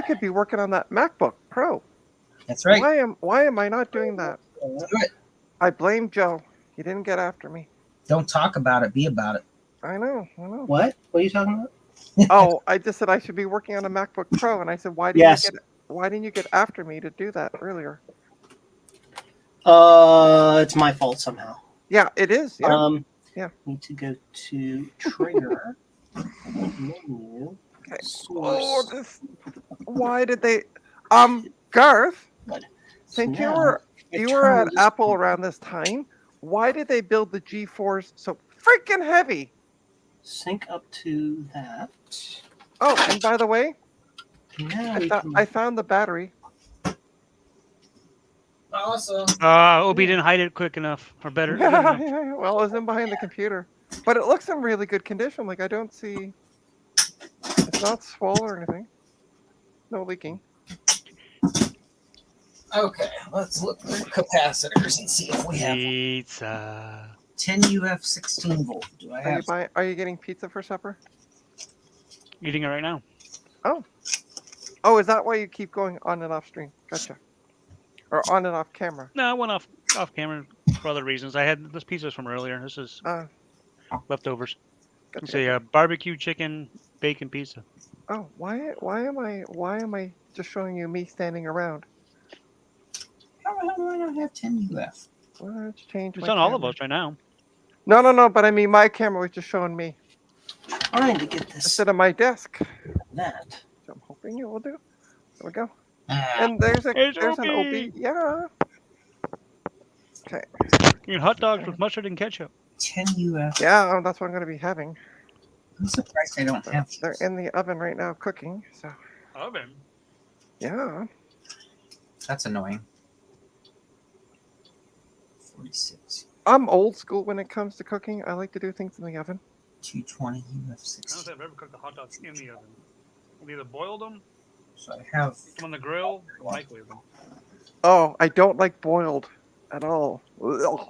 could be working on that MacBook Pro. That's right. Why am I not doing that? Do it. I blame Joe. You didn't get after me. Don't talk about it. Be about it. I know. What? What are you talking about? Oh, I just said I should be working on a MacBook Pro, and I said, why didn't Yes. why didn't you get after me to do that earlier? It's my fault somehow. Yeah, it is. Yeah. Yeah. Need to go to trigger menu. Okay. Source. Oh, why did they? Garth, What? since So you now, were I you were turn at this Apple on. around this time, why did they build the G4s so freaking heavy? Sync up to that. Oh, and by the way, Now I found the battery. Awesome. Obi didn't hide it quick enough, or better. Good enough. Yeah, well, it was in behind the computer, but it looks in really good condition. Like I don't see, it's not swollen or anything. No leaking. Okay, let's look for capacitors and see if we have Pizza. 10 UF 16 volt. Do I have? Are you getting pizza for supper? Eating it right now. Oh, is that why you keep going on and off stream? Gotcha. Or on and off camera. No, I went off camera for other reasons. I had this pizza's from earlier. This is leftovers. Gotcha. It's a barbecue chicken bacon pizza. Oh, why am I just showing you me standing around? How the hell do I not have 10 UF? Well, let's change It's my on all of camera. us right now. No, but I mean my camera was just showing me trying to get this instead of my desk. that. So I'm hoping it will do. There we go. Ah, And there's an Obi. OB. Yeah. Okay. You can hot dogs with mustard and ketchup. 10 UF. Yeah, that's what I'm going to be having. I'm surprised I don't have. They're in the oven right now cooking. So Oven. yeah. That's annoying. 46. I'm old school when it comes to cooking. I like to do things in the oven. 220 UF I don't 16. think I've ever cooked the hot dogs in the oven. We either boiled them, So I have put them on the grill, or microwave them. Oh, I don't like boiled at all. Ugh.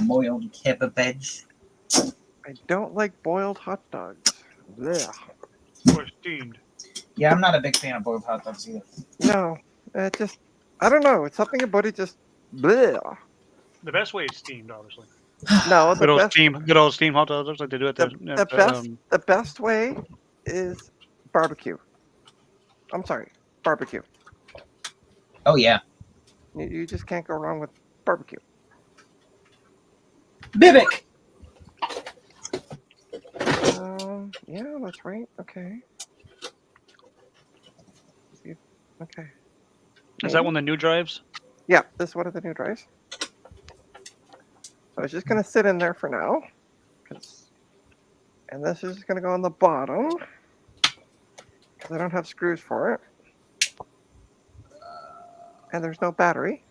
boiled cabbage. I don't like boiled hot dogs. Ugh. Or steamed. Yeah, I'm not a big fan of boiled hot dogs either. No, it just I don't know. It's something about it just. Bleh. The best way is steamed, obviously. No, the Good old steam hot dogs like they do at the best way is barbecue. I'm sorry, barbecue. Oh yeah, You just can't go wrong with barbecue. Bibic. Yeah, that's right. Okay. Okay. Is that one of the new drives? Yeah, this is one of the new drives. So it's just gonna sit in there for now, and this is just gonna go on the bottom because I don't have screws for it, and there's no battery.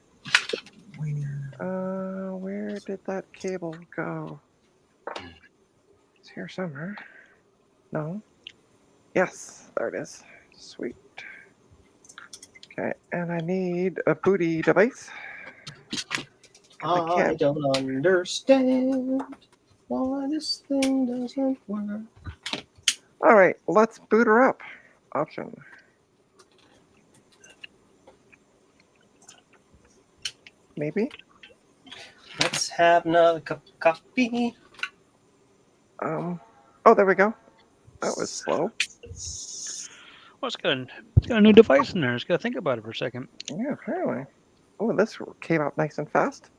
Where did that cable go? It's here somewhere. No. Yes, there it is. Sweet. Okay, and I need a booty device. I don't understand why this thing doesn't work. All right, let's boot her up. Option. Maybe. Let's have another cup of coffee. Oh, there we go. That was slow. Well, it's got a new device in there. It's got to think about it for a second. Yeah, apparently. Oh, this came out nice and fast.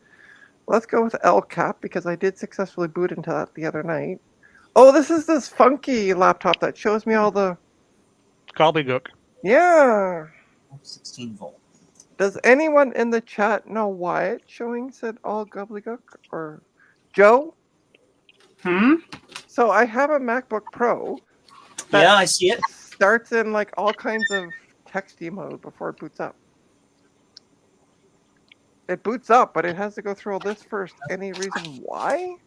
Let's go with L cap because I did successfully boot into that the other night. Oh, this funky laptop that shows me all the. Gobbledygook. Yeah. 16 volt. Does anyone in the chat know why it's showing said all gobbledygook or Joe? So I have a MacBook Pro. Yeah, I see it. Starts in like all kinds of texty mode before it boots up. It boots up, but it has to go through all this first. Any reason why?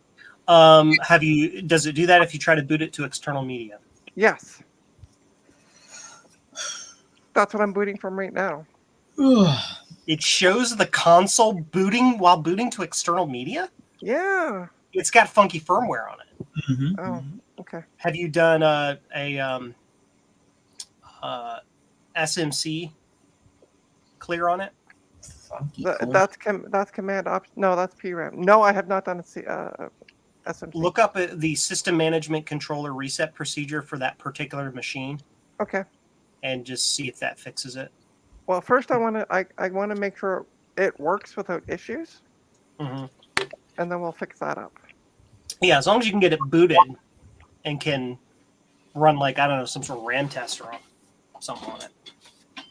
Does it do that if you try to boot it to external media? Yes. That's what I'm booting from right now. It shows the console booting while booting to external media? Yeah. It's got funky firmware on it. Mm-hmm. Oh, okay. Have you done a SMC clear on it? Funky cool. That's command option. No, that's PRAM. No, I have not done a SMC. Look up the system management controller reset procedure for that particular machine Okay. and just see if that fixes it. Well, first I want to make sure it works without issues, Mm-hmm. and then we'll fix that up. Yeah, as long as you can get it booted and can run like, I don't know, some sort of RAM test or something on it.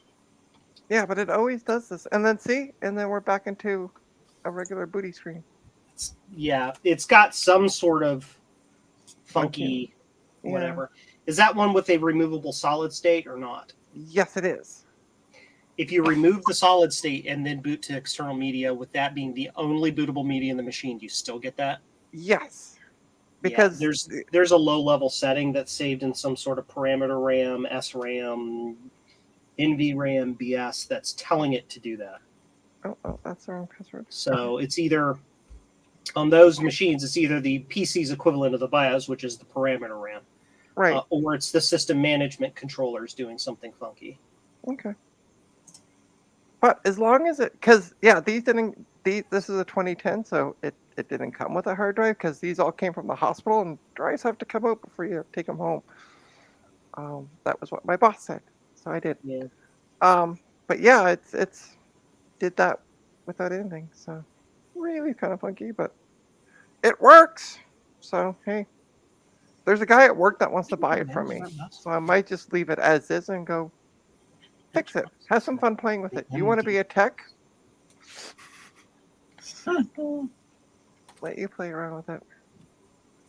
Yeah, but it always does this, and then we're back into a regular booty screen. Yeah, it's got some sort of funky whatever. Is that one with a removable solid state or not? Yes, it is. If you remove the solid state and then boot to external media, with that being the only bootable media in the machine, do you still get that? Yes, because there's a low level setting that's saved in some sort of parameter RAM, SRAM, NVRAM, BS that's telling it to do that. Oh, that's the wrong password. So it's either on those machines, it's either the PC's equivalent of the BIOS, which is the parameter RAM, right, or it's the system management controllers doing something funky. Okay. But as long as because this is a 2010, so it didn't come with a hard drive because these all came from the hospital, and drives have to come out before you take them home. That was what my boss said, so I did. Yeah. But yeah, it's did that without anything, so really kind of funky, but it works. So hey, there's a guy at work that wants to buy it from me, so I might just leave it as is and go fix it. Have some fun playing with it. You want to be a tech? Let you play around with it.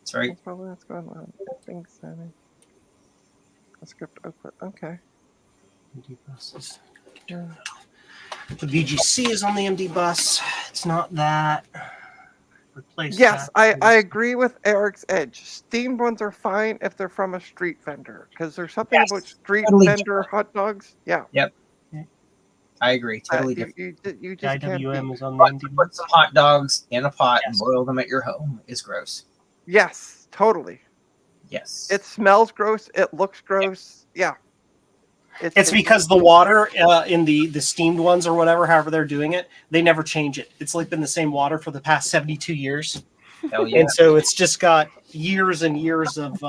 That's right. That's probably what's going on. Things setting. A script output. Okay. The VGC is on the MD bus. It's not that. Replace Yes, that. I agree with Eric's Edge. Steamed ones are fine if they're from a street vendor, because there's something about street vendor hot dogs. Yeah. Yep. I agree. Totally different. You just can't IWM beat. is on the But MD to put bus. some hot dogs in a pot and boil them at your home is gross. Yes, totally. Yes. It smells gross. It looks gross. Yeah. It's because the water in the steamed ones or whatever, however they're doing it, they never change it. It's like been the same water for the past 72 years. Hell yeah. And so it's just got years and years of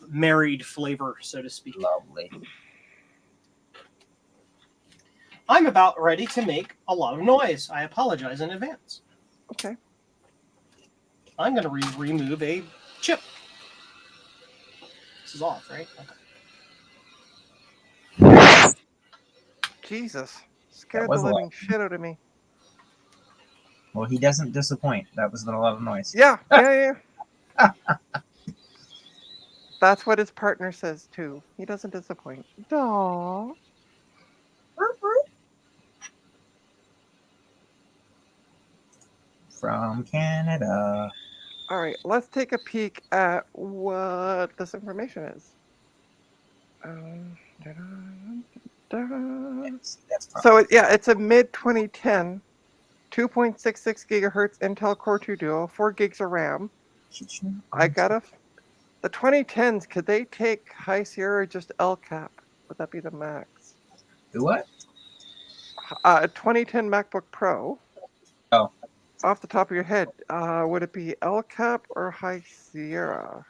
married flavor, so to speak. Lovely. I'm about ready to make a lot of noise. I apologize in advance. Okay. I'm going to remove a chip. This is off, right? Okay. Jesus. Scared was the a lot. living shit out of me. Well, he doesn't disappoint. That was a lot of noise. Yeah. That's what his partner says too. He doesn't disappoint. Aww. From Canada. All right, let's take a peek at what this information is. That's So it's a mid 2010, 2.66 gigahertz Intel Core 2 Duo, 4 gigs of RAM. I got the 2010s. Could they take High Sierra or just LCAP? Would that be the max? Do what? A 2010 MacBook Pro. Oh. Off the top of your head, would it be LCAP or High Sierra?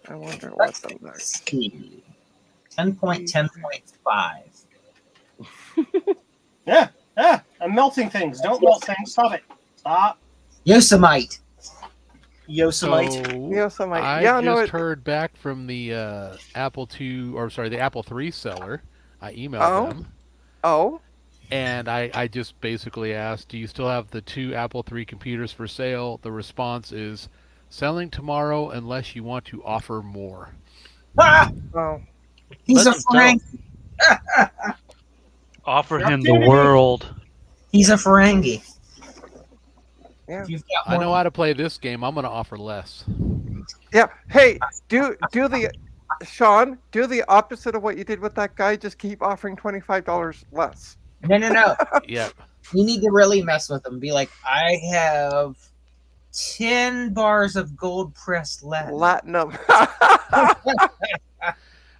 I wonder what the max. 10.10.5. Yeah, I'm melting things. Don't melt things. Stop it. Stop. Yosemite. Yosemite. Yosemite. I Yeah, just heard back from the the Apple III seller. I emailed them. Oh. And I just basically asked, do you still have the 2 Apple III computers for sale? The response is, selling tomorrow unless you want to offer more. Ah! Oh. He's Let a him Ferengi. Offer him the world. He's a Ferengi. Yeah. If you've got I know how to play this game. I'm going to offer less. Yeah. Hey, do the Sean, do the opposite of what you did with that guy. Just keep offering $25 less. No. Yep. You need to really mess with them. Be like, I have 10 bars of gold pressed latinum. Latinum.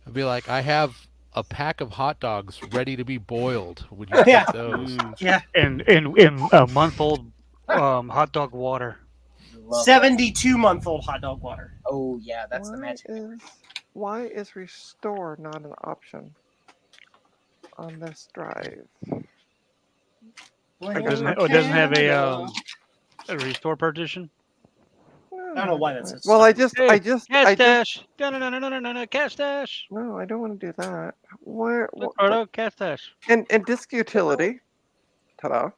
I'd be like, I have a pack of hot dogs ready to be boiled. Would you Yeah. take those? Yeah. And in a month old hot dog water. Love that. 72-month-old hot dog water. Oh yeah, that's the magic. Why is restore not an option on this drive? It doesn't have a restore partition. I don't know why that's. Well, I just, Cash dash. No, cash dash. No, I don't want to do that. Where? Look, Cardo, cash dash. In disk utility. Ta-da.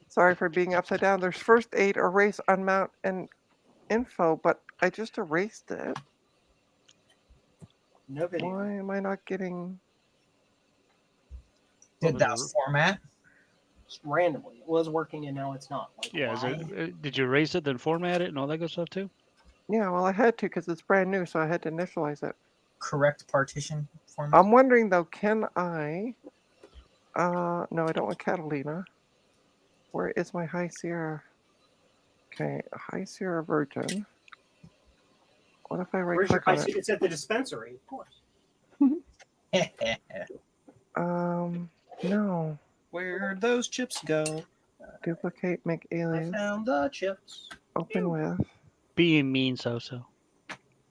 Sorry for being upside down. There's first aid, erase, unmount, and info, but I just erased it. No video. Why am I not getting? Did that format? Just randomly, it was working and now it's not. Like, Yeah, did you erase it, then format it, and all that good stuff too? Yeah, well, I had to because it's brand new, so I had to initialize it. Correct partition format. I'm wondering though, can I? No, I don't want Catalina. Where is my High Sierra? Okay, High Sierra Virgin. What if I right Where's your click on high? it? It's at the dispensary, of course. No. Where'd those chips go? Duplicate, make I alias. found the chips. Open with. Being mean, so.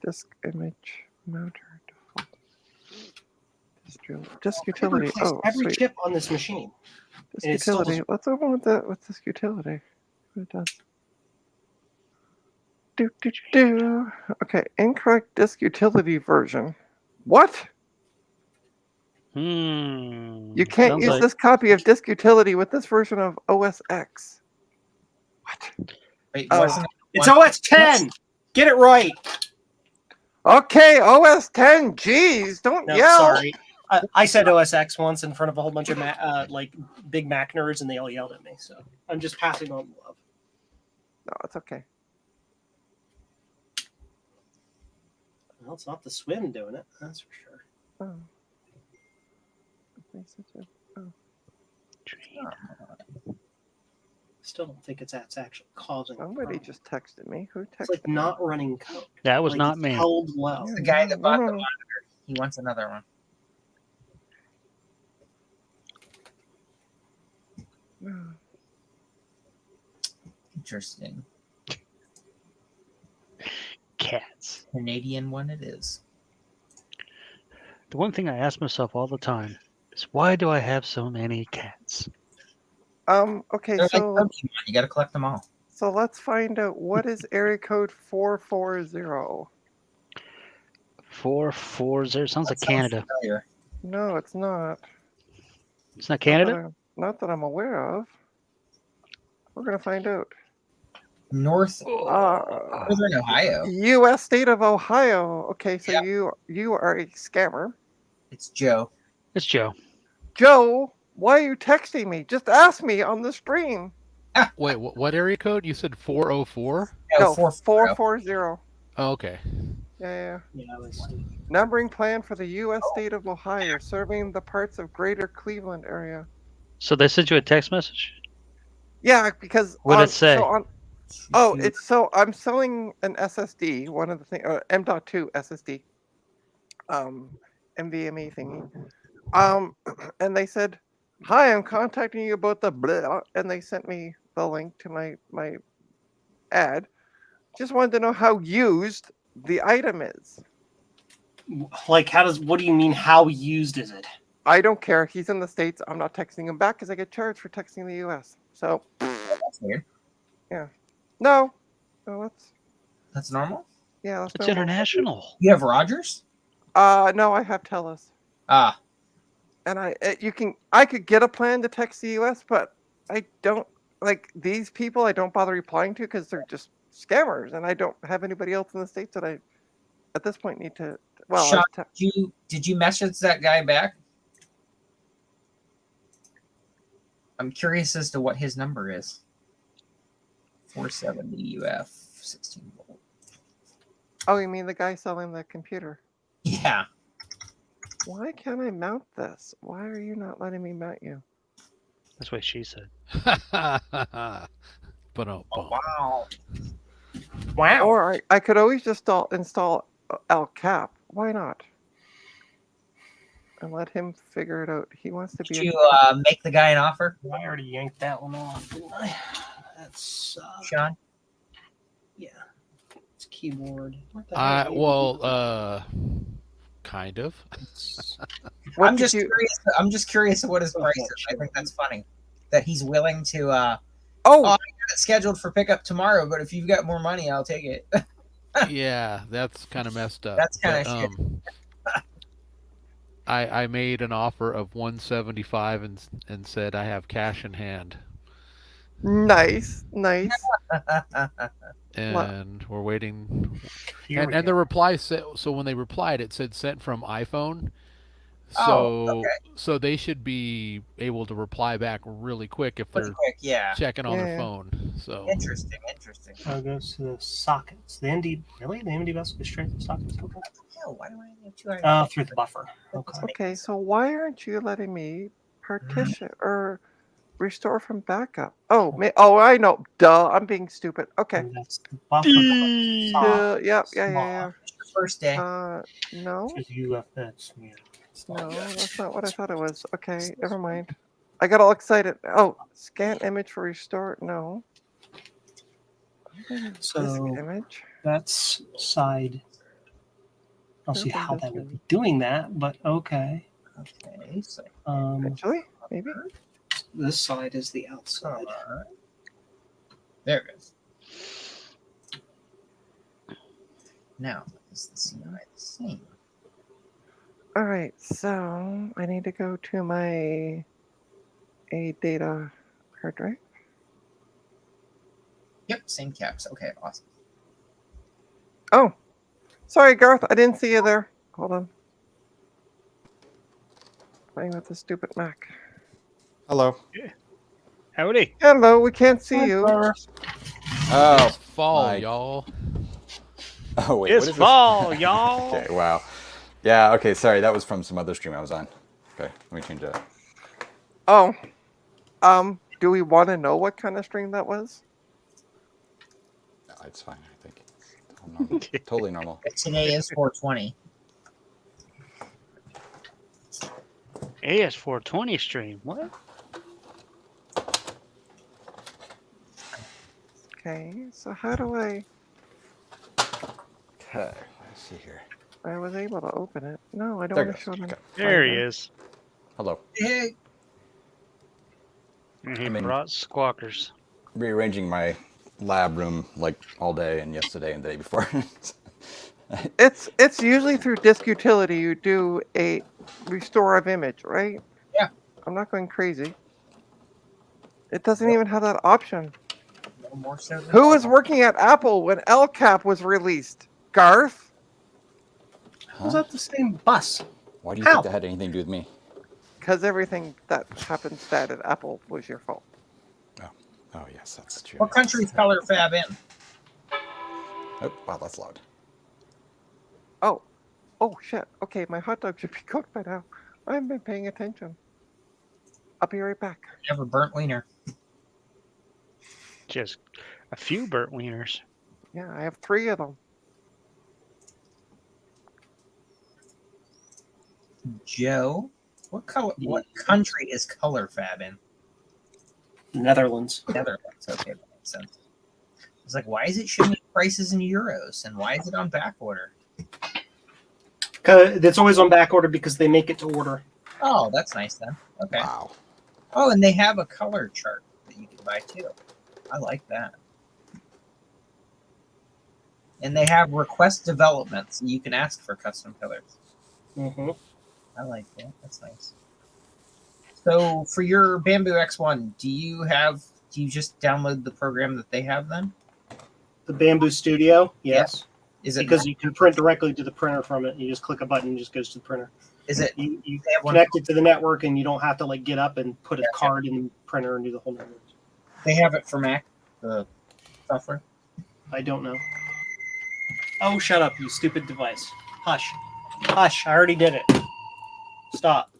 Disk image mounter default. Disk utility. Oh, every sweet. chip on this machine. Disk and it still utility. Let's open with that with disk utility. What it does. Do. Okay, incorrect disk utility version. What? You can't Sounds use like- this copy of disk utility with this version of OS X. What? Wait, Oh. wasn't It's OS 10. Get it right. Okay, OS 10. Jeez, don't No, yell. sorry. I said OS X once in front of a whole bunch of like big Mac nerds, and they all yelled at me. So I'm just passing on love. No, it's okay. Well, it's not the swim doing it. That's for sure. Oh. Still don't think it's actually causing. Somebody just texted me. Who texted It's like me? not running code. That was Like, not it's me. Held low. Yeah. the guy that bought the No. monitor? He wants another one. No. Interesting. Cats. Canadian one it is. The one thing I ask myself all the time is, why do I have so many cats? Okay, They're like so Pokemon. You got to collect them all. let's find out what is area code 440. 440 sounds like That sounds Canada. familiar. No, it's not. It's not Canada. Not that I'm aware of. We're gonna find out. North Northern Ohio. U.S. state of Ohio. Okay, so Yep. you are a scammer. It's Joe. It's Joe. Joe, why are you texting me? Just ask me on the stream. Wait, what area code? You said 404? No, 440. 440. Oh, okay. Yeah. Yeah, it was. Numbering plan for the U.S. state of Ohio, serving the parts of Greater Cleveland area. So they sent you a text message? Yeah, because What did it say? I'm selling an SSD, one of the things, M.2 SSD, NVMe thingy. And they said, "Hi, I'm contacting you about the blah," and they sent me the link to my ad. Just wanted to know how used the item is. Like, what do you mean? How used is it? I don't care. He's in the States. I'm not texting him back because I get charged for texting the US. So, That's weird. no, That's normal. that's It's normal. international. You have Rogers? No, I have Telus. Ah, And I could get a plan to text the US, but I don't like these people. I don't bother replying to because they're just scammers, and I don't have anybody else in the States that I, at this point, need to. Well, Sean, did you message that guy back? I'm curious as to what his number is. 470 UF 16 volt. oh, you mean the guy selling the computer? Yeah. Why can't I mount this? Why are you not letting me mount you? That's what she said. But oh, Wow. Wow. Or I could always just install El Cap. Why not? and let him figure it out. He wants to be. Did you make the guy an offer, I already yanked that one off, didn't I? That's Sean? yeah. It's keyboard. What the hell? Kind of. What I'm did just you? curious. I'm just curious of what his Oh, price yeah, is. I sure. think that's funny that he's willing to. Oh, Oh, I got it scheduled for pickup tomorrow, but if you've got more money, I'll take it. Yeah, that's kind of messed up. That's kinda But, shit. I made an offer of 175 and said I have cash in hand, nice. and we're waiting. Here we And go. the reply said, so when they replied, it said sent from iPhone. Oh, So they should be able to reply back really quick if Pretty they're quick, yeah. checking on Yeah. their phone. So Interesting. So it goes to the sockets. The ND really? The ND bus goes straight to the sockets. Okay. Hell, why do I have 2 items? Through the buffer. Okay. Okay, so why aren't you letting me partition or restore from backup? Oh, I know. Duh, I'm being stupid. Okay. And that's the buffer. Yep. Yeah. Your first day. No, Because UFS. Yeah. no, that's not what I thought it was. Okay, never mind. I got all excited. Oh, scan image for restore. No. So Disk image. that's side. I'll see Nothing how this that would way. be doing that, but okay. Okay, so Actually, maybe. This side is the outside. there it is. Now, is the CI the same? All right, so I need to go to my A data hard drive. Yep, same caps. Okay, awesome. Oh, sorry, Garth. I didn't see you there. Hold on. Playing with the stupid Mac. Hello. Howdy. Hello, we can't see you. Oh, it's fall, my- y'all. Oh wait, It's what is fall, this? y'all. Okay, wow. Yeah, okay, sorry, that was from some other stream I was on. Okay, let me change that. Oh, do we want to know what kind of stream that was? No, it's fine, I think. It's all normal. Totally normal. Today is 420. AS420 stream. What? Okay, so how do I? Okay, let's see here. I was able to open it. No, I don't There want it to show goes. them. Okay. There he is. Hello. Hey, And he I mean- brought squawkers. Rearranging my lab room like all day and yesterday and the day before. It's usually through disk utility you do a restore of image, right? Yeah. I'm not going crazy. It doesn't even have that option. no more so than Who was normal. working at Apple when LCAP was released? Garth? Was Huh? that the same bus? Why do you How? think that had anything to do with me? Because everything that happens bad at Apple was your fault. Oh yes, that's true. What country's color fab in? Oh, wow, that's loud. Oh shit. Okay, my hot dog should be cooked by now. I haven't been paying attention. I'll be right back. Never burnt wiener. Just a few burnt wieners. Yeah, I have 3 of them. Joe, what color? What country is color fab in? Netherlands. Netherlands. Okay, that makes sense. It's like, why is it showing me prices in euros, and why is it on back order? It's always on back order because they make it to order. Oh, that's nice then. Okay. Wow. Oh, and they have a color chart that you can buy too. I like that. And they have request development, so you can ask for custom colors. Mm-hmm. I like that. That's nice. So for your Bamboo X1, do you just download the program that they have then? The Bamboo Studio, yes. Is it Because you can print directly to the printer from it. You just click a button and it just goes to the printer. is it You they have one, connect it to the network and you don't have to like get up and put a Gotcha. card in the printer and do the whole network. they have it for Mac, the software? I don't know. Oh, shut up, you stupid device. Hush. Hush, I already did it. Stop.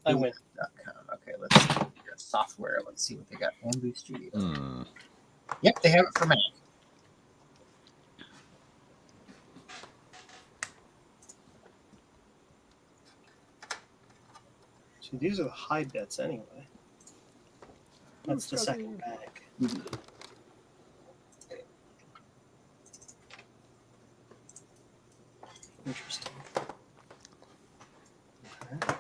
I win. Okay, let's see your software. Let's see what they got. Bamboo Studio. Hmm. Yep, they have it for Mac. So these are the high bits anyway. That's the second bag. Interesting. Okay.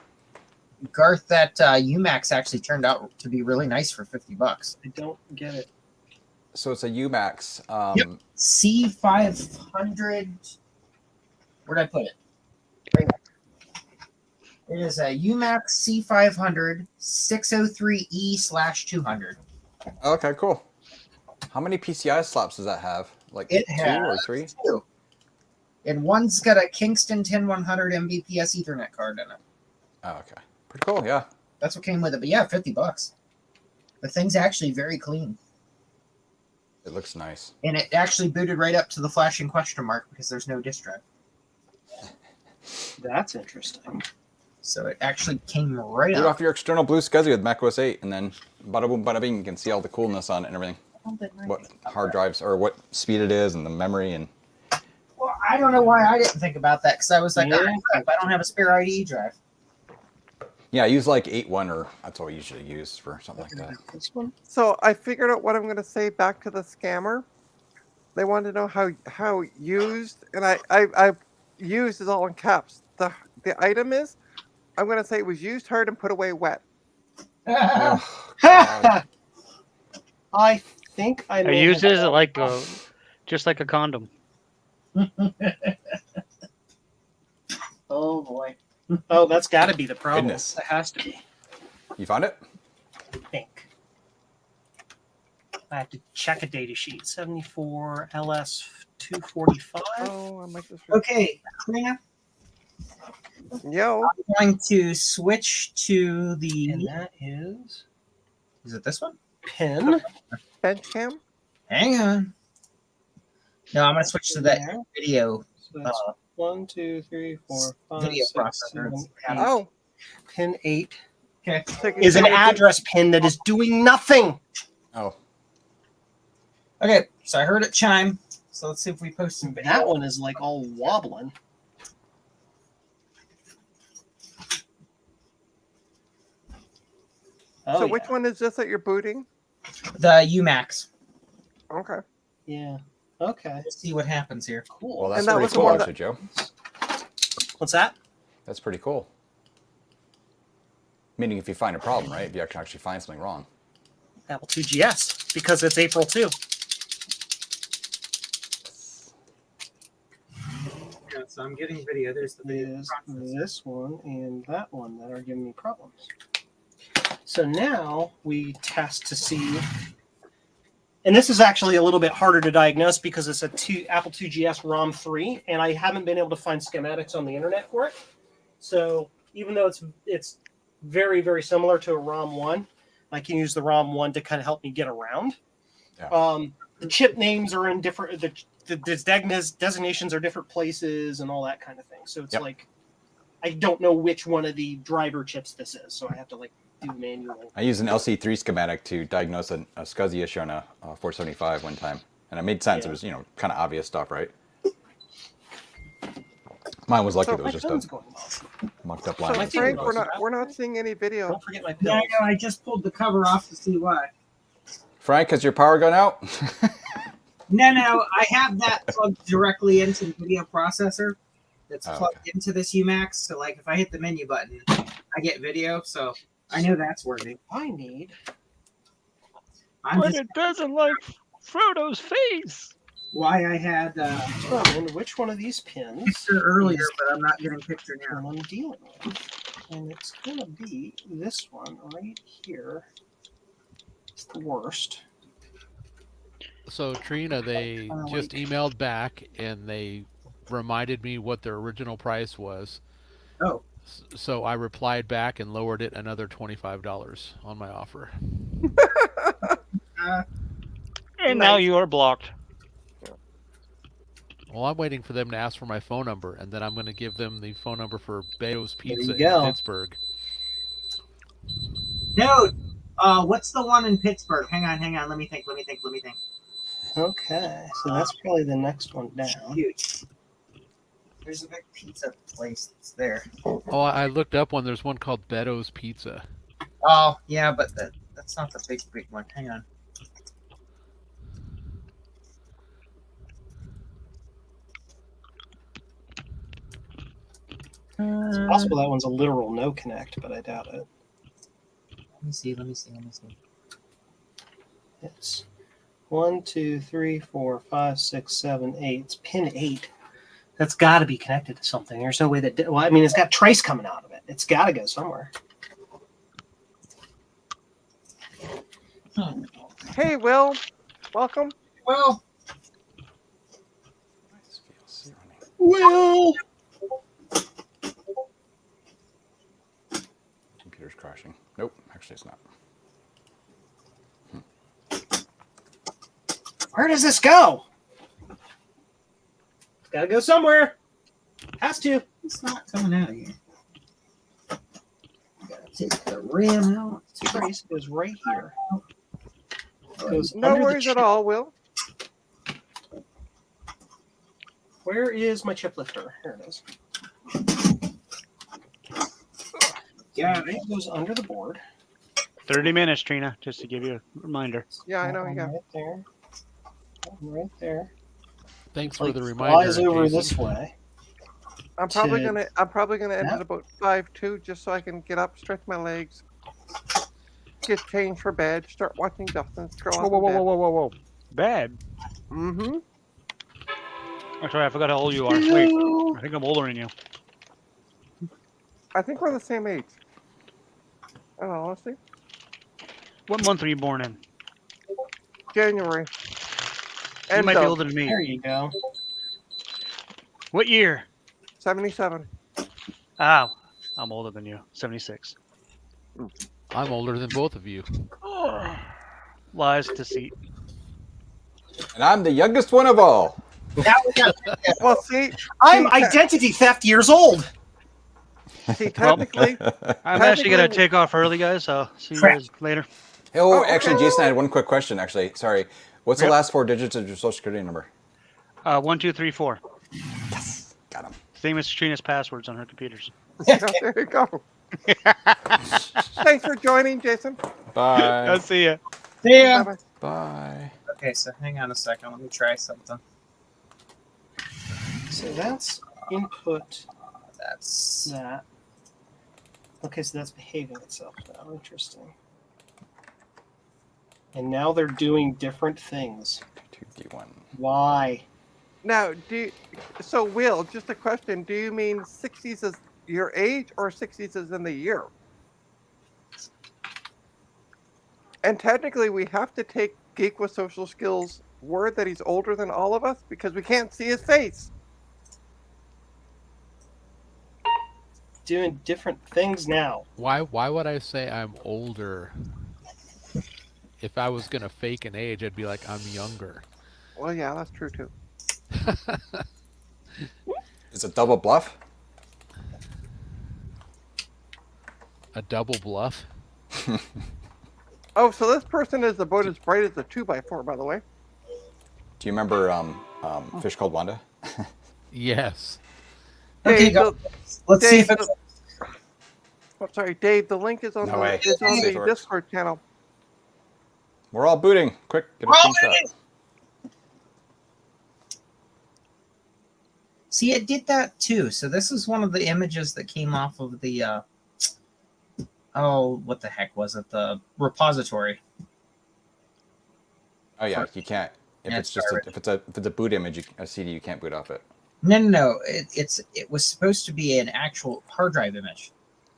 Garth, that UMAX actually turned out to be really nice for $50. I don't get it. So it's a UMAX. Yep. C500. Where'd I put it? Right there. It is a UMAX C500 603E/200. Okay, cool. How many PCI slots does that have? Like It 2 has or 3? 2. And one's got a Kingston 10100 Mbps Ethernet card in it. Oh, okay. Pretty cool, yeah. That's what came with it. But yeah, $50. The thing's actually very clean. It looks nice. And it actually booted right up to the flashing question mark because there's no disk drive. That's interesting. So it actually came right Boot up. off your external Blue SCSI with macOS 8, and then bada boom, bada bing, you can see all the coolness on it and everything. What hard drives, or what speed it is, and the memory, and... Well, I don't know why I didn't think about that, because I was like, Yeah. I don't have a spare IDE drive. Yeah, I use like 8.1, or that's what I usually use for something like that. This one? So I figured out what I'm going to say back to the scammer. They wanted to know how used, and I used is all in caps. The item is, I'm going to say it was used hard and put away wet. Oh, God. I think I I may used have- it as like just like a condom. Oh, boy. Oh, that's got to be the problem. Goodness. It has to be. You found it? I think. I have to check a data sheet. 74 LS 245. Oh, I might just. Okay, Karina, Yo, I'm going to switch to the... And that is Is it this one? pin. bench cam. Hang on. No, I'm going to switch to that There. video. So that's Uh, 1, 2, 3, 4, 5, video 6, processor. 7, Oh, Pin 8 Okay. taking is an pictures. address pin that is doing nothing. Oh, Okay, so I heard it chime. So let's see if we post some video. That one is like all wobbling. Oh, So yeah. which one is this that you're booting? The UMAX. Okay. Yeah. Okay. Let's see what happens here. Cool. well, that's And that pretty was the cool, one that- actually, Joe. What's that? That's pretty cool. Meaning if you find a problem, right? If you can actually find something wrong. Apple 2GS, because it's April 2. Yeah, so I'm getting video. There's the video. Is this one and that one that are giving me problems. So now we test to see, and this is actually a little bit harder to diagnose because it's a Apple 2GS ROM 3, and I haven't been able to find schematics on the internet for it. So even though it's very, very similar to a ROM 1, I can use the ROM 1 to kind of help me get around. Yeah. The chip names are in different, the designations are different places and all that kind of thing. So it's Yep. like, I don't know which one of the driver chips this is, so I have to like do manual. I used an LC3 schematic to diagnose a SCSI issue on a 475 one time. And it made sense. Yeah. It was, kind of obvious stuff, right? Mine was lucky So that it My was phone's just going off. a mucked up So line. I with think Frank, something else. we're not seeing any video. Don't forget my Yeah, pills. I know. I just pulled the cover off to see why. Frank, has your power gone out? No. I have that plugged directly into the video processor. That's Oh, plugged into this UMAX. So, like, if I hit the menu button, I get video. So I know that's working. I need. I'm just it doesn't like Frodo's face. why I had Determine which one of these pins picture earlier, but I'm not getting picture now. I'm dealing with. And it's going to be this one right here. It's the worst. So Trina, they just emailed back and they reminded me what their original price was. Oh. So I replied back and lowered it another $25 on my offer. And now you are blocked. Well, I'm waiting for them to ask for my phone number, and then I'm going to give them the phone number for Beo's Pizza in go. Pittsburgh. Dude, what's the one in Pittsburgh? Hang on. Let me think. Okay, so that's probably the next one down. Shoot. There's a big pizza place that's there. Oh, I looked up one. There's one called Beto's Pizza. Oh, yeah, but that's not the big one. Hang on. It's possible that one's a literal no connect, but I doubt it. Let me see. It's 1, 2, 3, 4, 5, 6, 7, 8. It's pin 8. That's got to be connected to something. There's no way that. Well, I mean, it's got trace coming out of it. It's got to go somewhere. Hey, Will. Welcome. Well, Well, Computer's crashing. Nope, actually it's not. where does this go? It's got to go somewhere. Has to. it's not coming out of here. Gotta take the rim out. Trace goes right here. Goes No under the worries at chip. all, Will. Where is my chip lifter? Here it is. Yeah, It goes under the board. 30 minutes, Trina, just to give you a reminder. Yeah, I know. One Yeah. Right there. One right there. Thanks for Like, the reminder. flies over Jason. this way. I'm probably to- gonna end Yeah. at about 5-2, just so I can get up, stretch my legs, get changed for bed, start watching Justin. Throw Whoa, whoa, whoa, whoa, whoa, whoa. Bad. Mm-hmm. I'm sorry, I forgot how old you are. Wait, I think I'm older than you. I think we're the same age. In all honesty, What month were you born in? January. You might be of older than me. There you go. What year? 77. Ah, I'm older than you. 76. I'm older than both of you. Lies, deceit. And I'm the youngest one of all. now we got Well, see, I'm See, identity theft years old. technically, I'm actually gonna Technically- take off early, guys. So see you Crap. guys later. Oh, Oh, actually, okay. Jason, I had one quick question. Actually, sorry. What's the Yep. last 4 digits of your social security number? 1, 2, 3, 4. Got him. Same as Trina's passwords on her computers. yeah, there you go. Thanks for joining, Jason. Bye. I'll see ya. yeah. Bye-bye. Bye. Okay, so hang on a second. Let me try something. So that's input That's that. Okay, so that's behaving itself now. Interesting. And now they're doing different things. 2D1. Why? Now, so Will, just a question. Do you mean 60s is your age or 60s is in the year? And technically, we have to take Geek with Social Skills' word that he's older than all of us because we can't see his face. Doing different things now. Why would I say I'm older? If I was gonna fake an age, I'd be like I'm younger. Well, yeah, that's true too. Is it double bluff? A double bluff? Oh, so this person is about as bright as a 2x4, by the way. Do you remember Fish Called Wanda? Yes. okay. Dave, Go. the- Let's see Dave, if it's oh, sorry, Dave. The link is on No way. is on Let's see if the it works. Discord channel. We're all booting. Quick, get a We're all screenshot. See, it did that too. So this is one of the images that came off of the what the heck was it? The repository. Oh yeah, you can't. If Yeah, it's just sorry. if it's a boot image, a CD, you can't boot off it. No. It was supposed to be an actual hard drive image.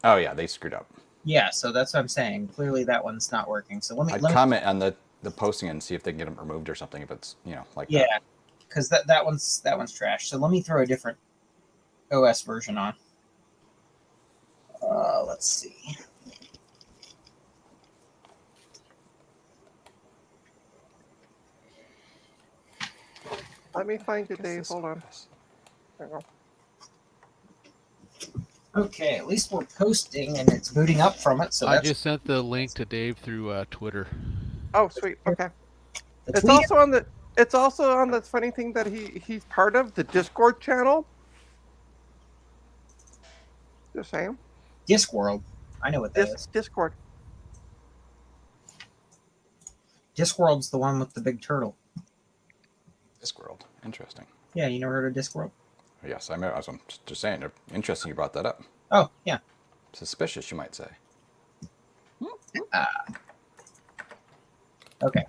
Oh yeah, they screwed up. Yeah, so that's what I'm saying. Clearly, that one's not working. So let me. I'd comment on the posting and see if they can get them removed or something. If it's like Yeah, that. because that one's trash. So let me throw a different OS version on. Let's see. Let me find you, Dave. Hold on. There you go. Okay, at least we're posting and it's booting up from it. So I that's just sent the link to Dave through Twitter. Oh, sweet. Okay. the It's tweet. also on the funny thing that he's part of the Discord channel. The same. Discworld. I know what that is. Discord. Discworld's the one with the big turtle. Discworld. Interesting. Yeah, you never heard of Discworld? Yes, I'm just saying. Interesting you brought that up. Oh, yeah. Suspicious, you might say. Okay.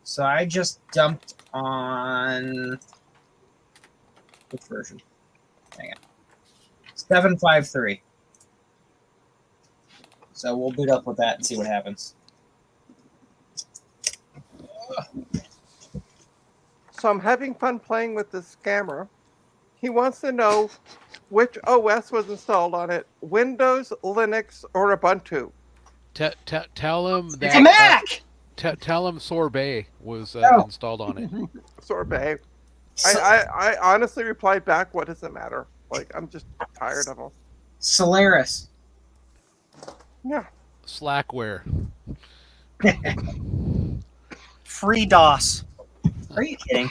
So I just dumped on which version? Hang on. 753. So we'll boot up with that and see what happens. So I'm having fun playing with this scammer. He wants to know which OS was installed on it: Windows, Linux, or Ubuntu. Tell him that. It's a Mac! Tell him Sorbet was installed on it. Sorbet. I honestly replied back, what does it matter? Like, I'm just tired of them. Solaris. Yeah. Slackware. Free DOS. Are you kidding?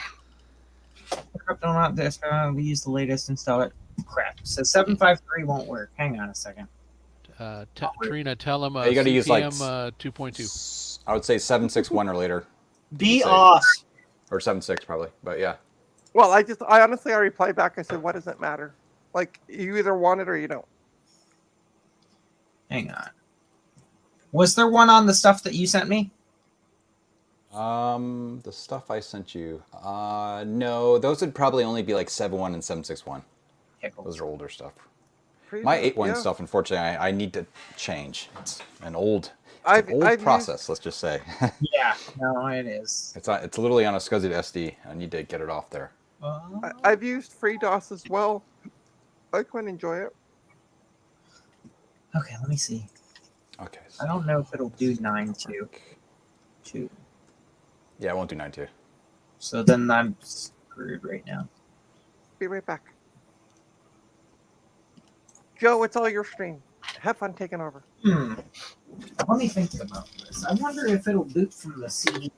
Not this. We use the latest. Install it. Crap. So 753 won't work. Hang on a second. Trina, tell him You got to use like CPM 2.2. I would say 761 or later, BOS. or 76 probably. But yeah, Well, I honestly replied back. I said, what does it matter? Like, you either want it or you don't. Hang on. Was there one on the stuff that you sent me? the stuff I sent you. No, those would probably only be like 7.1 and 7.61. Those are older stuff. My 8.1 stuff, unfortunately, I need to change. It's an old, process. Let's just say. Yeah, no, it is. It's literally on a SCSI SD. I need to get it off there. I've used FreeDOS as well. I quite enjoy it. Okay, let me see. Okay. I don't know if it'll do 9.2. Yeah, it won't do 9.2. So then I'm screwed right now. Be right back. Joe, it's all your stream. Have fun taking over. Let me think about this. I wonder if it'll boot from the CD.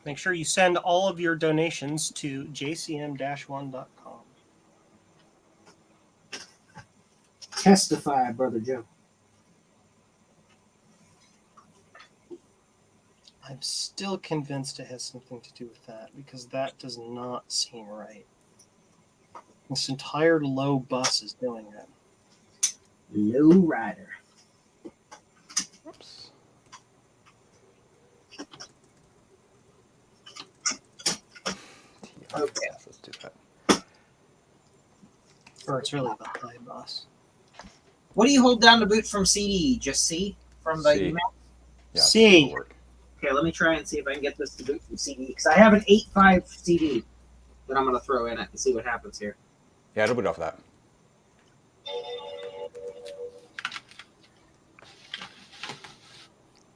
Make sure you send all of your donations to jcm-1.com. Testify, Brother Joe. I'm still convinced it has something to do with that, because that does not seem right. This entire low bus is doing it. Low rider. Oops. Okay. Let's do that. Or it's really the high bus. What do you hold down to boot from CD? Just C from the C. email? Yeah, C. it'll work. Okay, let me try and see if I can get this to boot from CD. Because I have an 8.5 CD that I'm going to throw in it and see what happens here. Yeah, it'll boot off that.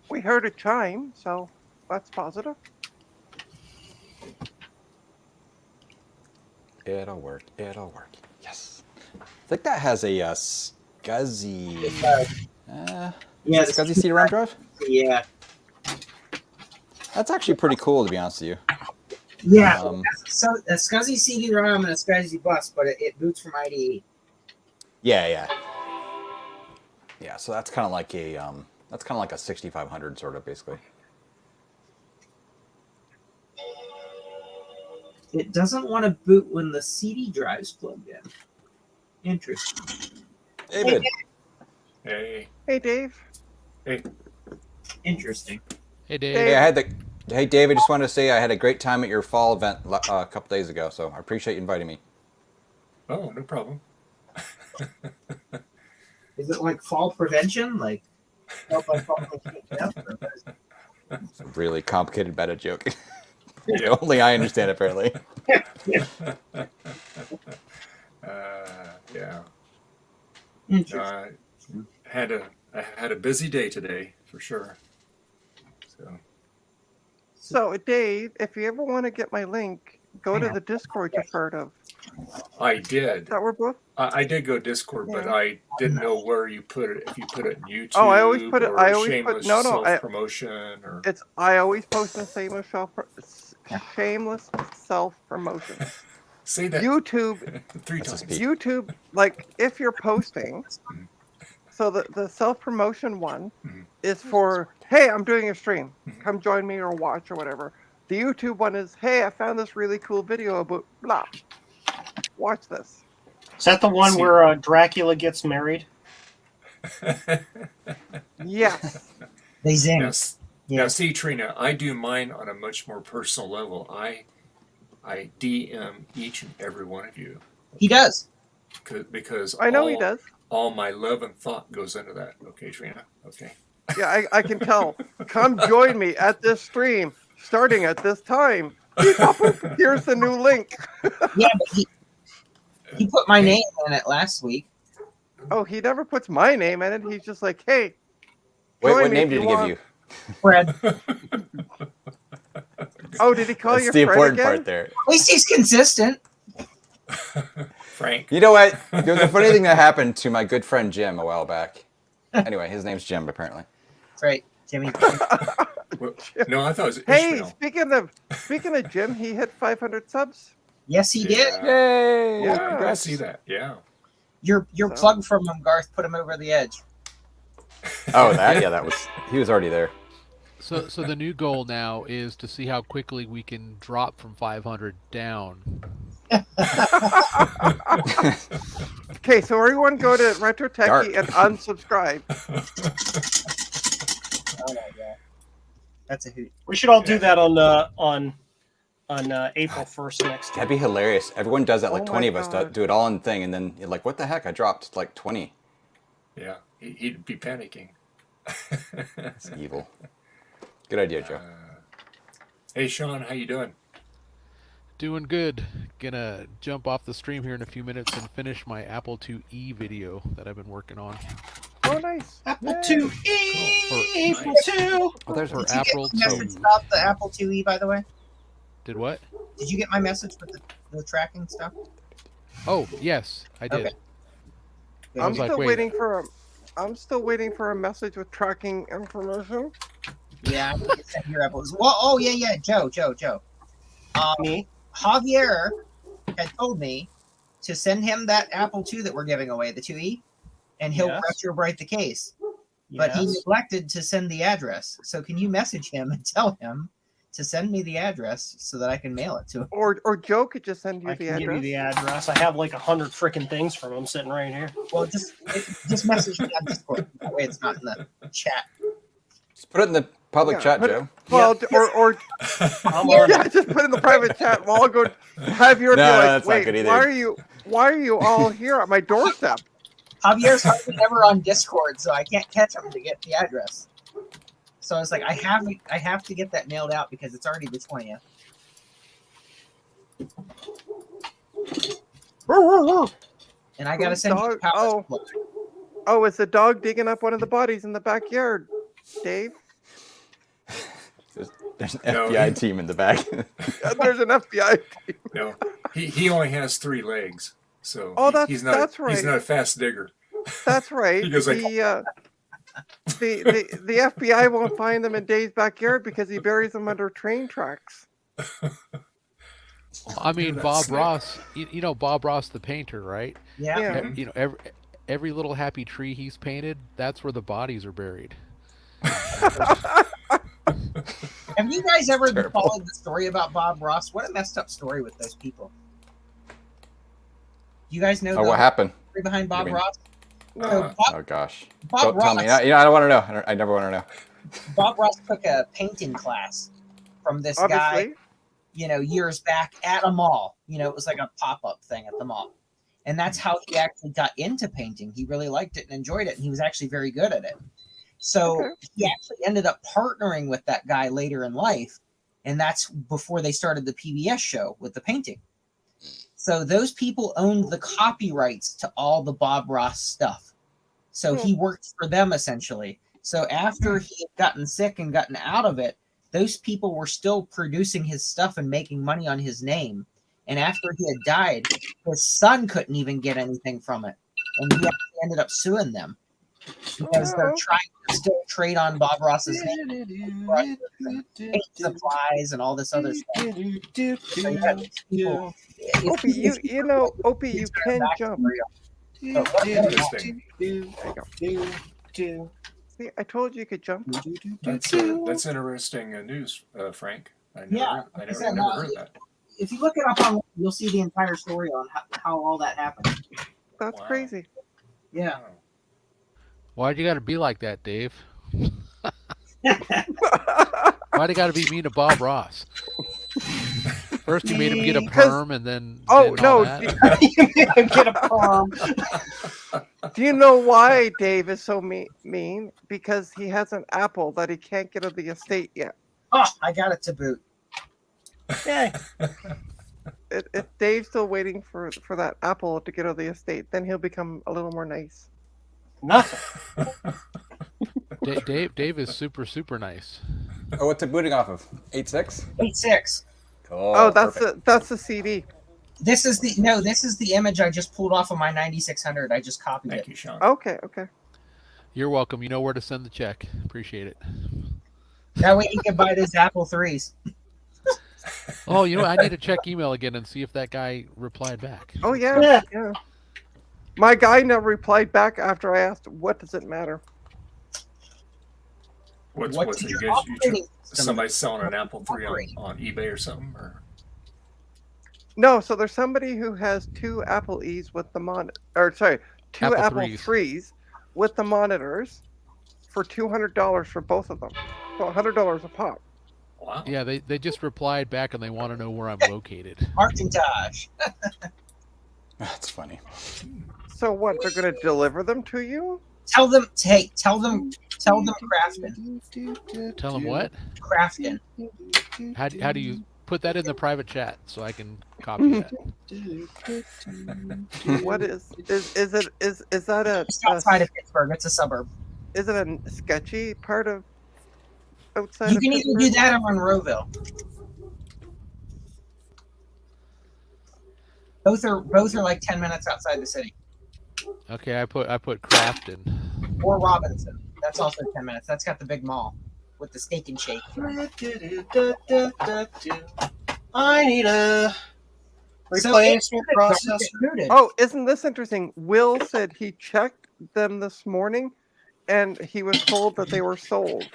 We heard a chime, so that's positive. It'll work. It'll work. Yes. I think that has a SCSI. Yeah, SCSI CD-ROM drive. Yeah. That's actually pretty cool, to be honest with you. Yeah. So a SCSI CD-ROM and a SCSI bus, but it boots from IDE. Yeah. Yeah. So that's kind of like a 6500 sort of basically. It doesn't want to boot when the CD drive's plugged in. Interesting. David. Hey. Hey, Dave. Hey. Interesting. Hey, Dave. Hey, David. Just wanted to say I had a great time at your fall event a couple days ago. So I appreciate you inviting me. Oh, no problem. Is it like fall prevention? Like help by fall prevention? It's a really complicated meta joke. Only I understand apparently. Yeah. Interesting. I had a busy day today for sure. So, Dave, if you ever want to get my link, go to the Discord you've heard of. I did. That we're both. I did go Discord, but I didn't know where you put it. If you put it in YouTube, Oh, I always put it. Or I always shameless put no. self-promotion, or I always post in shameless self promotion. Say that YouTube, 3 That's a times. speed. YouTube, like if you're posting, Mhm. so the self-promotion one Mhm. is for, hey, I'm doing a stream. Mhm. Come join me or watch or whatever. The YouTube one is, hey, I found this really cool video about blah. Watch this. Is that the one See- where Dracula gets married? Yes. They zing. Now, Yeah. see, Trina, I do mine on a much more personal level. I DM each and every one of you He does. because I know he does. all my love and thought goes into that. Okay, Trina. Okay. Yeah, I can tell. Come join me at this stream starting at this time. Beep, bop, boop. Here's the new link. Yeah, but he put my name in it last week. Oh, he never puts my name in it. He's just like, hey, Wait, join what me name if did he you give want. you? Fred. Oh, did he call That's you the Fred important again? part there. At least he's consistent. Frank. You know what? There was a funny thing that happened to my good friend Jim a while back. Anyway, his name's Jim, apparently. That's right, Jimmy. Well, no, I thought it was Hey, Ishmael. speaking of Jim, he hit 500 subs. Yes, he did. Yeah. Yay! Yeah. I Congrats. see that. Yeah. Your So- plug from him, Garth, put him over the edge. Oh, that was. He was already there. So the new goal now is to see how quickly we can drop from 500 down. Okay, so everyone go to Retro Techie Dark. and unsubscribe. Oh my god, that's a hoot. We should all do that on April 1st next year. That'd be hilarious. Everyone does that. Like Oh my 20 of us God. do it all in thing, and then you're like, what the heck? I dropped like 20. Yeah. He'd be panicking. It's evil. Good idea, Joe. Hey, Sean, how you doing? Doing good. Gonna jump off the stream here in a few minutes and finish my Apple IIe video that I've been working on. Oh, nice. Apple Yay. IIe, Apple Nice. II. Oh, there's For Did you Apple get my II. message about the Apple IIe, by the way? Did what? Did you get my message with the tracking stuff? Oh, yes, I did. Okay. I I'm was like, still wait. waiting for a message with tracking information. Yeah, I need to send your Apples. Well, oh yeah, Joe. Me? Javier had told me to send him that Apple II that we're giving away, the 2E, and he'll Yes. retrowrite the case. But he Yes. neglected to send the address. So can you message him and tell him to send me the address so that I can mail it to him? Or Joe could just send you I the can give you address. the address. I have like 100 freaking things from him sitting right here. Well, just message me on Discord. That way it's not in the chat. Just put it in the public Yeah, chat, put it- Joe. Well, or I'm on yeah, it. just put it in the private chat. We'll all go have your No, be like, that's not wait, good either. why are you all here at my doorstep? Javier's hardly ever on Discord, so I can't catch him to get the address. So it's like I have to get that mailed out because it's already the 20th. And I gotta Whose send you the dog? power Oh. supply. Oh, it's a dog digging up one of the bodies in the backyard, Dave. There's an No, FBI he- team in the back. There's an FBI. No, he only has 3 legs, so Oh, he's that's not he's right. not a fast digger. That's right. He goes like- The FBI won't find them in Dave's backyard because he buries them under train tracks. I mean, That Bob snake. Ross. You know Bob Ross, the painter, right? Yeah. Yeah. Mhm. You know every little happy tree he's painted. That's where the bodies are buried. Have you guys ever Terrible. followed the story about Bob Ross? What a messed up story with those people. You guys know Oh, the what happened? story behind Bob mean- Ross? No. So Bob, Oh gosh. Bob Don't tell Ross, me. I don't want to know. I never want to know. Bob Ross took a painting class from this guy, Obviously. years back at a mall. It was like a pop-up thing at the mall. And that's how he actually got into painting. He really liked it and enjoyed it, and he was actually very good at it. So Okay. he actually ended up partnering with that guy later in life, and that's before they started the PBS show with the painting. So those people owned the copyrights to all the Bob Ross stuff. So he worked for them essentially. So after he had gotten sick and gotten out of it, those people were still producing his stuff and making money on his name. And after he had died, his son couldn't even get anything from it. And he actually ended up suing them. because they're trying to still trade on Bob Ross's name, paint supplies and all this other stuff. So you have these people. Opie, you know, Opie, you can jump. Interesting. See, I told you could jump. That's interesting news, Frank. I never heard that. If you look it up online, you'll see the entire story on how all that happened. That's crazy. Yeah. Why'd you got to be like that, Dave? Why'd you got to be mean to Bob Ross? First, you made him get a perm, and then oh then all no! that. You made him get a perm. Do you know why Dave is so mean? Because he has an apple that he can't get of the estate yet. Oh, I got it to boot. Yeah. If Dave's still waiting for that apple to get of the estate, then he'll become a little more nice. Nothing. Dave is super nice. Oh, what's it booting off of? 8.6? 8.6. Cool. Oh, that's perfect. the CD. This is the image I just pulled off of my 9600. I just copied Thank it. you, Sean. Okay. You're welcome. You know where to send the check. Appreciate it. That way you can buy those Apple 3s. Oh, you know, I need to check email again and see if that guy replied back. Oh yeah. My guy never replied back after I asked, "What does it matter?" What's What's it? your You operating system? somebody selling an Apple III on eBay or something? Or No, so there's somebody who has two Apple E's with the two Apple Apple 3s. 3s with the monitors for $200 for both of them. So $100 a pop. wow. Yeah, they just replied back and they want to know where I'm located. Archintosh. That's funny. So what? They're going to deliver them to you? Tell them Crafton. Tell him what? Crafton. How do you put that in the private chat so I can copy that? What is that Just outside of Pittsburgh. It's a suburb. is it a sketchy part of outside You of can either Pittsburgh? do that or Monroeville. Both are like 10 minutes outside the city. Okay, I put Crafton. Or Robinson. That's also 10 minutes. That's got the big mall with the steak and shake. I need a replacement processor. Oh, isn't this interesting? Will said he checked them this morning and he was told that they were sold.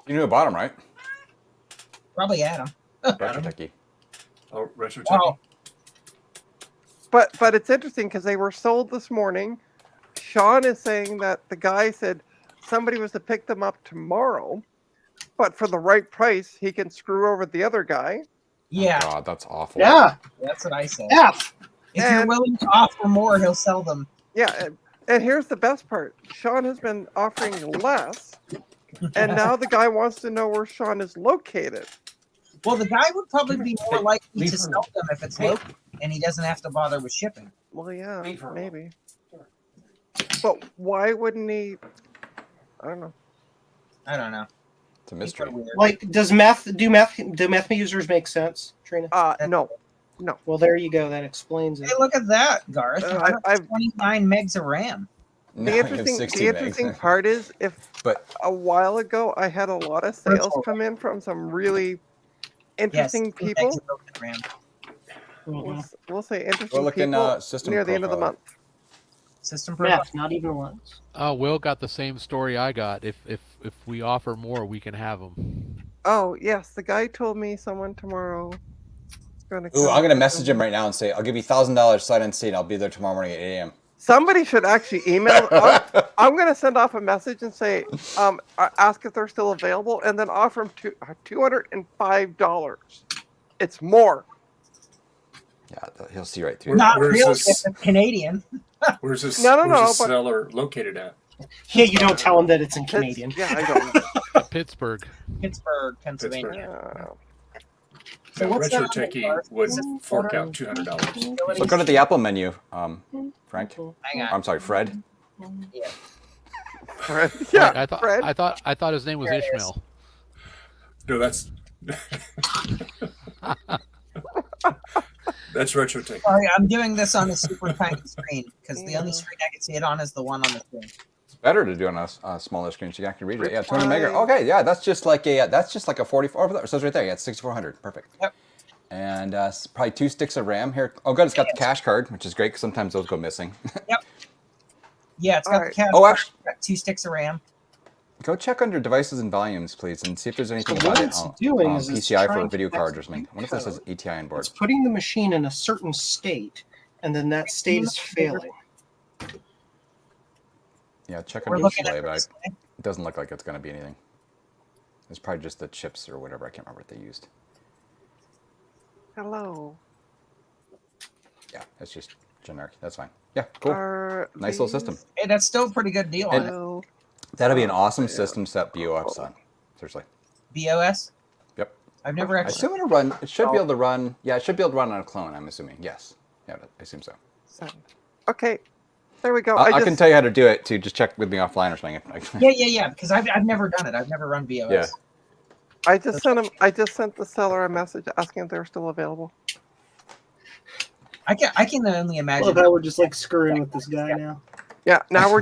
You knew about him, right? Probably Adam. Retro Techie. Oh, retro. Oh, But it's interesting because they were sold this morning. Sean is saying that the guy said somebody was to pick them up tomorrow, but for the right price, he can screw over the other guy. yeah. God, that's awful. Yeah. That's what I said. Yeah. If you're willing to offer more, he'll sell them. Yeah, and here's the best part. Sean has been offering less, and now the guy wants to know where Sean is located. Well, the guy would probably be more likely leave to her sell them if it's local, and he doesn't have to bother with shipping. Well, yeah, Leave her maybe. But why wouldn't he? I don't know. I don't know. It's a mystery. People are weird. Like, do meth users make sense, Trina? No. Well, there you go. That explains it. Hey, look at that, Garth. I've 29 megs of RAM. No, The you have interesting, 16 the megs. interesting part is, if But a while ago I had a lot of sales come in from some really interesting 16 people. megs of broken RAM. We'll say interesting look in, people system near the end of the profile. month. System profile. Meth, not even once. Will got the same story I got. If we offer more, we can have them. Oh yes, the guy told me someone tomorrow is going to. Ooh, I'm gonna message him right now and say, I'll give you $1,000 sight unseen. I'll be there tomorrow morning at 8 a.m. Somebody should actually email. I'm going to send off a message and say, ask if they're still available, and then offer them $205. It's more. Yeah, he'll see right through. Not Where's real this- if it's Canadian. Where's this? No, where's this but- seller located at? Yeah, you don't tell him that it's in It's- Canadian. Yeah, I don't know. Pittsburgh. Pittsburgh, Pennsylvania. So So what's retro that on techie Garth? would Is it fork photo? out $200. So go to the Apple menu, Frank. Hang on. I'm sorry, Fred. Yeah. Fred. Yeah, I thought Fred. I thought his name was There it is. Ishmael. No, that's that's retro techie. Sorry, I'm doing this on a super tiny screen because the only screen I can see it on is the one on the screen. It's better to do on a smaller screen so you can actually read it. Yeah, 200 mega. Okay, yeah, that's just like a 44. Oh, so it's right there. Yeah, it's 6400. Perfect. Yep. And probably 2 sticks of RAM here. Oh, good. It's got the cache card, which is great because sometimes those go missing. Yep. Yeah, it's got All the cache. Oh, actually, got 2 sticks of RAM. go check under devices and volumes, please, and see if there's anything So what about it it's on doing is it's PCI for trying a video to card or something. I wonder if this code. says ATI on board. It's putting the machine in a certain state, and then that state is failing. Yeah, check We're under looking display, at but this. it doesn't look like it's going to be anything. It's probably just the chips or whatever. I can't remember what they used. Hello. Yeah, it's just generic. That's fine. Yeah, cool. Are Nice little system. these- Hey, that's still a pretty good deal on And- it. Will- That'd be an Oh, awesome yeah. system set BOS on. Seriously. BOS? Yep. I've never I actually. assume it'll run. It should be able to run. Yeah, it should be able to run on a clone. I'm assuming. Yes. Yeah, I assume so. Send. Okay, there we go. I just, can tell you how to do it too. Just check with me offline or something. Yeah. Because I've never done it. I've never run BOS. Yeah. I just sent him. I just sent the seller a message asking if they're still available. I can only imagine. Well, that we're just like screwing with this guy now. Yeah. Now we're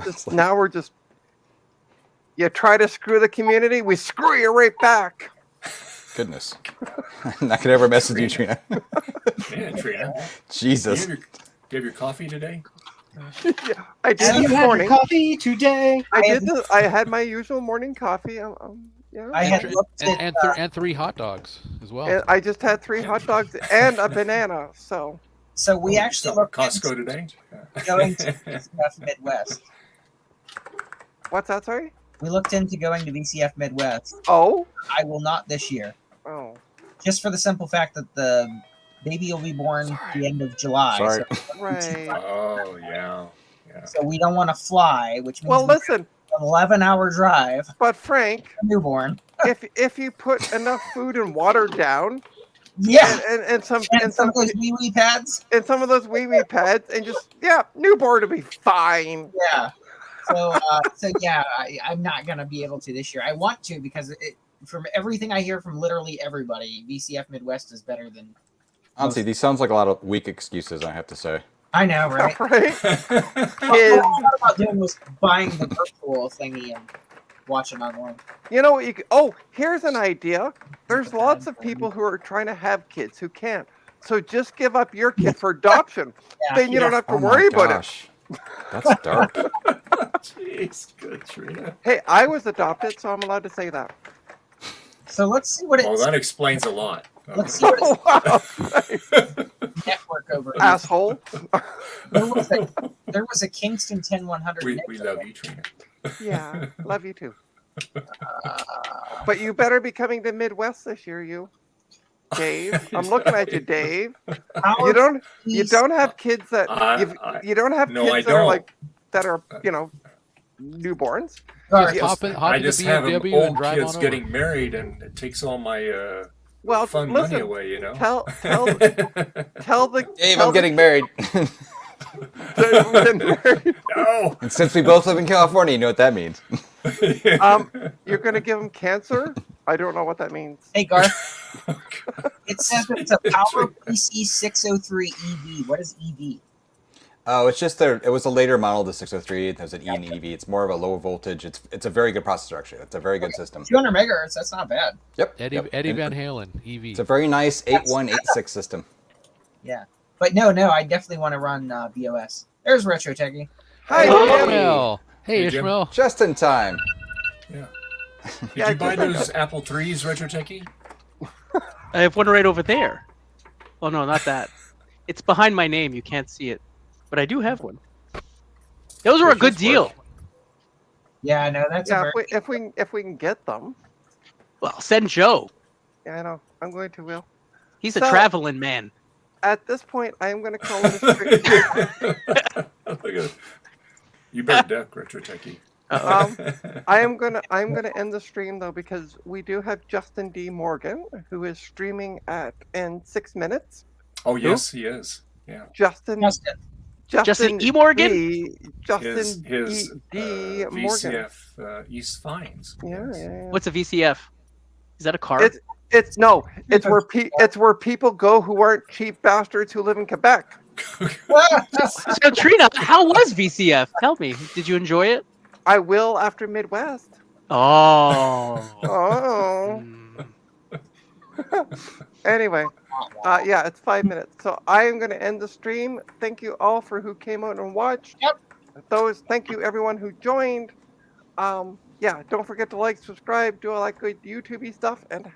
just. You try to screw the community, we screw you right back. Goodness. I'm not gonna ever message you, Trina. Man, Trina. Jesus. Do you have your coffee today? Yeah, I did Have you this had your morning. coffee today? I had my usual morning coffee. Yeah. I had looked at. And 3 hot dogs as well. And I just had 3 hot dogs and a banana. So So we You actually stopped at looked Costco into today? going to VCF Midwest. what's that? Sorry. We looked into going to VCF Midwest. Oh. I will not this year, Oh. just for the simple fact that the baby will be born the end of July. Sorry. Right. Oh, yeah. So we don't want to fly, which means Well, listen, an 11-hour drive. but Frank, Newborn. if you put enough food and water down, Yeah. and some And some of those wee pads. and some of those wee pads, and just newborn will be fine. Yeah. So yeah, I'm not gonna be able to this year. I want to because from everything I hear from literally everybody, VCF Midwest is better than. Honestly, these sounds like a lot of weak excuses, I have to say. I know, right? Right? What I thought about doing was buying the virtual thingy and watching online. You know what you? Here's an idea. There's lots of people who are trying to have kids who can't. So just give up your kid for adoption. Yeah, Then you don't have to Oh my worry about it. gosh. That's dark. Jeez, good, Trina. Hey, I was adopted, so I'm allowed to say that. So let's see what Well, it's that explains a lot. let's see what Oh, it's wow. network over. here. Asshole. There was a Kingston 10100. We love you, Trina. Yeah, love you too. But you better be coming to Midwest this year, you. Dave, I'm looking at you, Dave. You don't have kids that you don't have No, kids I that are don't. like that are newborns. Sorry. Hop in I the just have them BMW and old drive kids on getting over. married, and it takes all my Well, fun money listen, away, you know. tell the Dave, tell I'm getting married. No. And since we both live in California, you know what that means. you're gonna give them cancer. I don't know what that means. Hey Garth. It says that it's a Power PC 603 EV. What is EV? Oh, it's just it was a later model, the 603. It has an E and EV. It's more of a low voltage. It's a very good processor, actually. It's a very good system. 200 megahertz. That's not bad. Yep. Eddie yep. Eddie And Van Halen EV. It's a very nice 8186 system. Yeah. But no, I definitely want to run BOS. There's Retro Techie. Hi, Hey, Jim. Ishmael. Hey, Hey, Jim. Ishmael. Just in time. Did Yeah, you buy just- those Apple IIIs, Retro Techie? I have one right over there. Oh no, not that. It's behind my name. You can't see it, but I do have one. Those were a good deal. Yeah, no, that's Yeah, a very, if we can get them. Well, send Joe. Yeah, I know. I'm going to Will. He's a So- traveling man. At this point, I am going to call it a stream. Look at it. You better duck, Retro Techie. I'm gonna end the stream though because we do have Justin D. Morgan who is streaming in 6 minutes. Oh yes, he is. Yeah. Justin E. Morgan? D. Justin His D. Morgan. VCF East Finds. Yeah, Yes. yeah. What's a VCF? Is that a car? It's where people go who aren't cheap bastards who live in Quebec. So Trina, how was VCF? Tell me. Did you enjoy it? I will after Midwest. Oh. Oh. Mm. Anyway, yeah, it's 5 minutes. So I am going to end the stream. Thank you all for who came out and watched. Yep. Thank you everyone who joined. Yeah, don't forget to like, subscribe, do all that good YouTubey stuff, and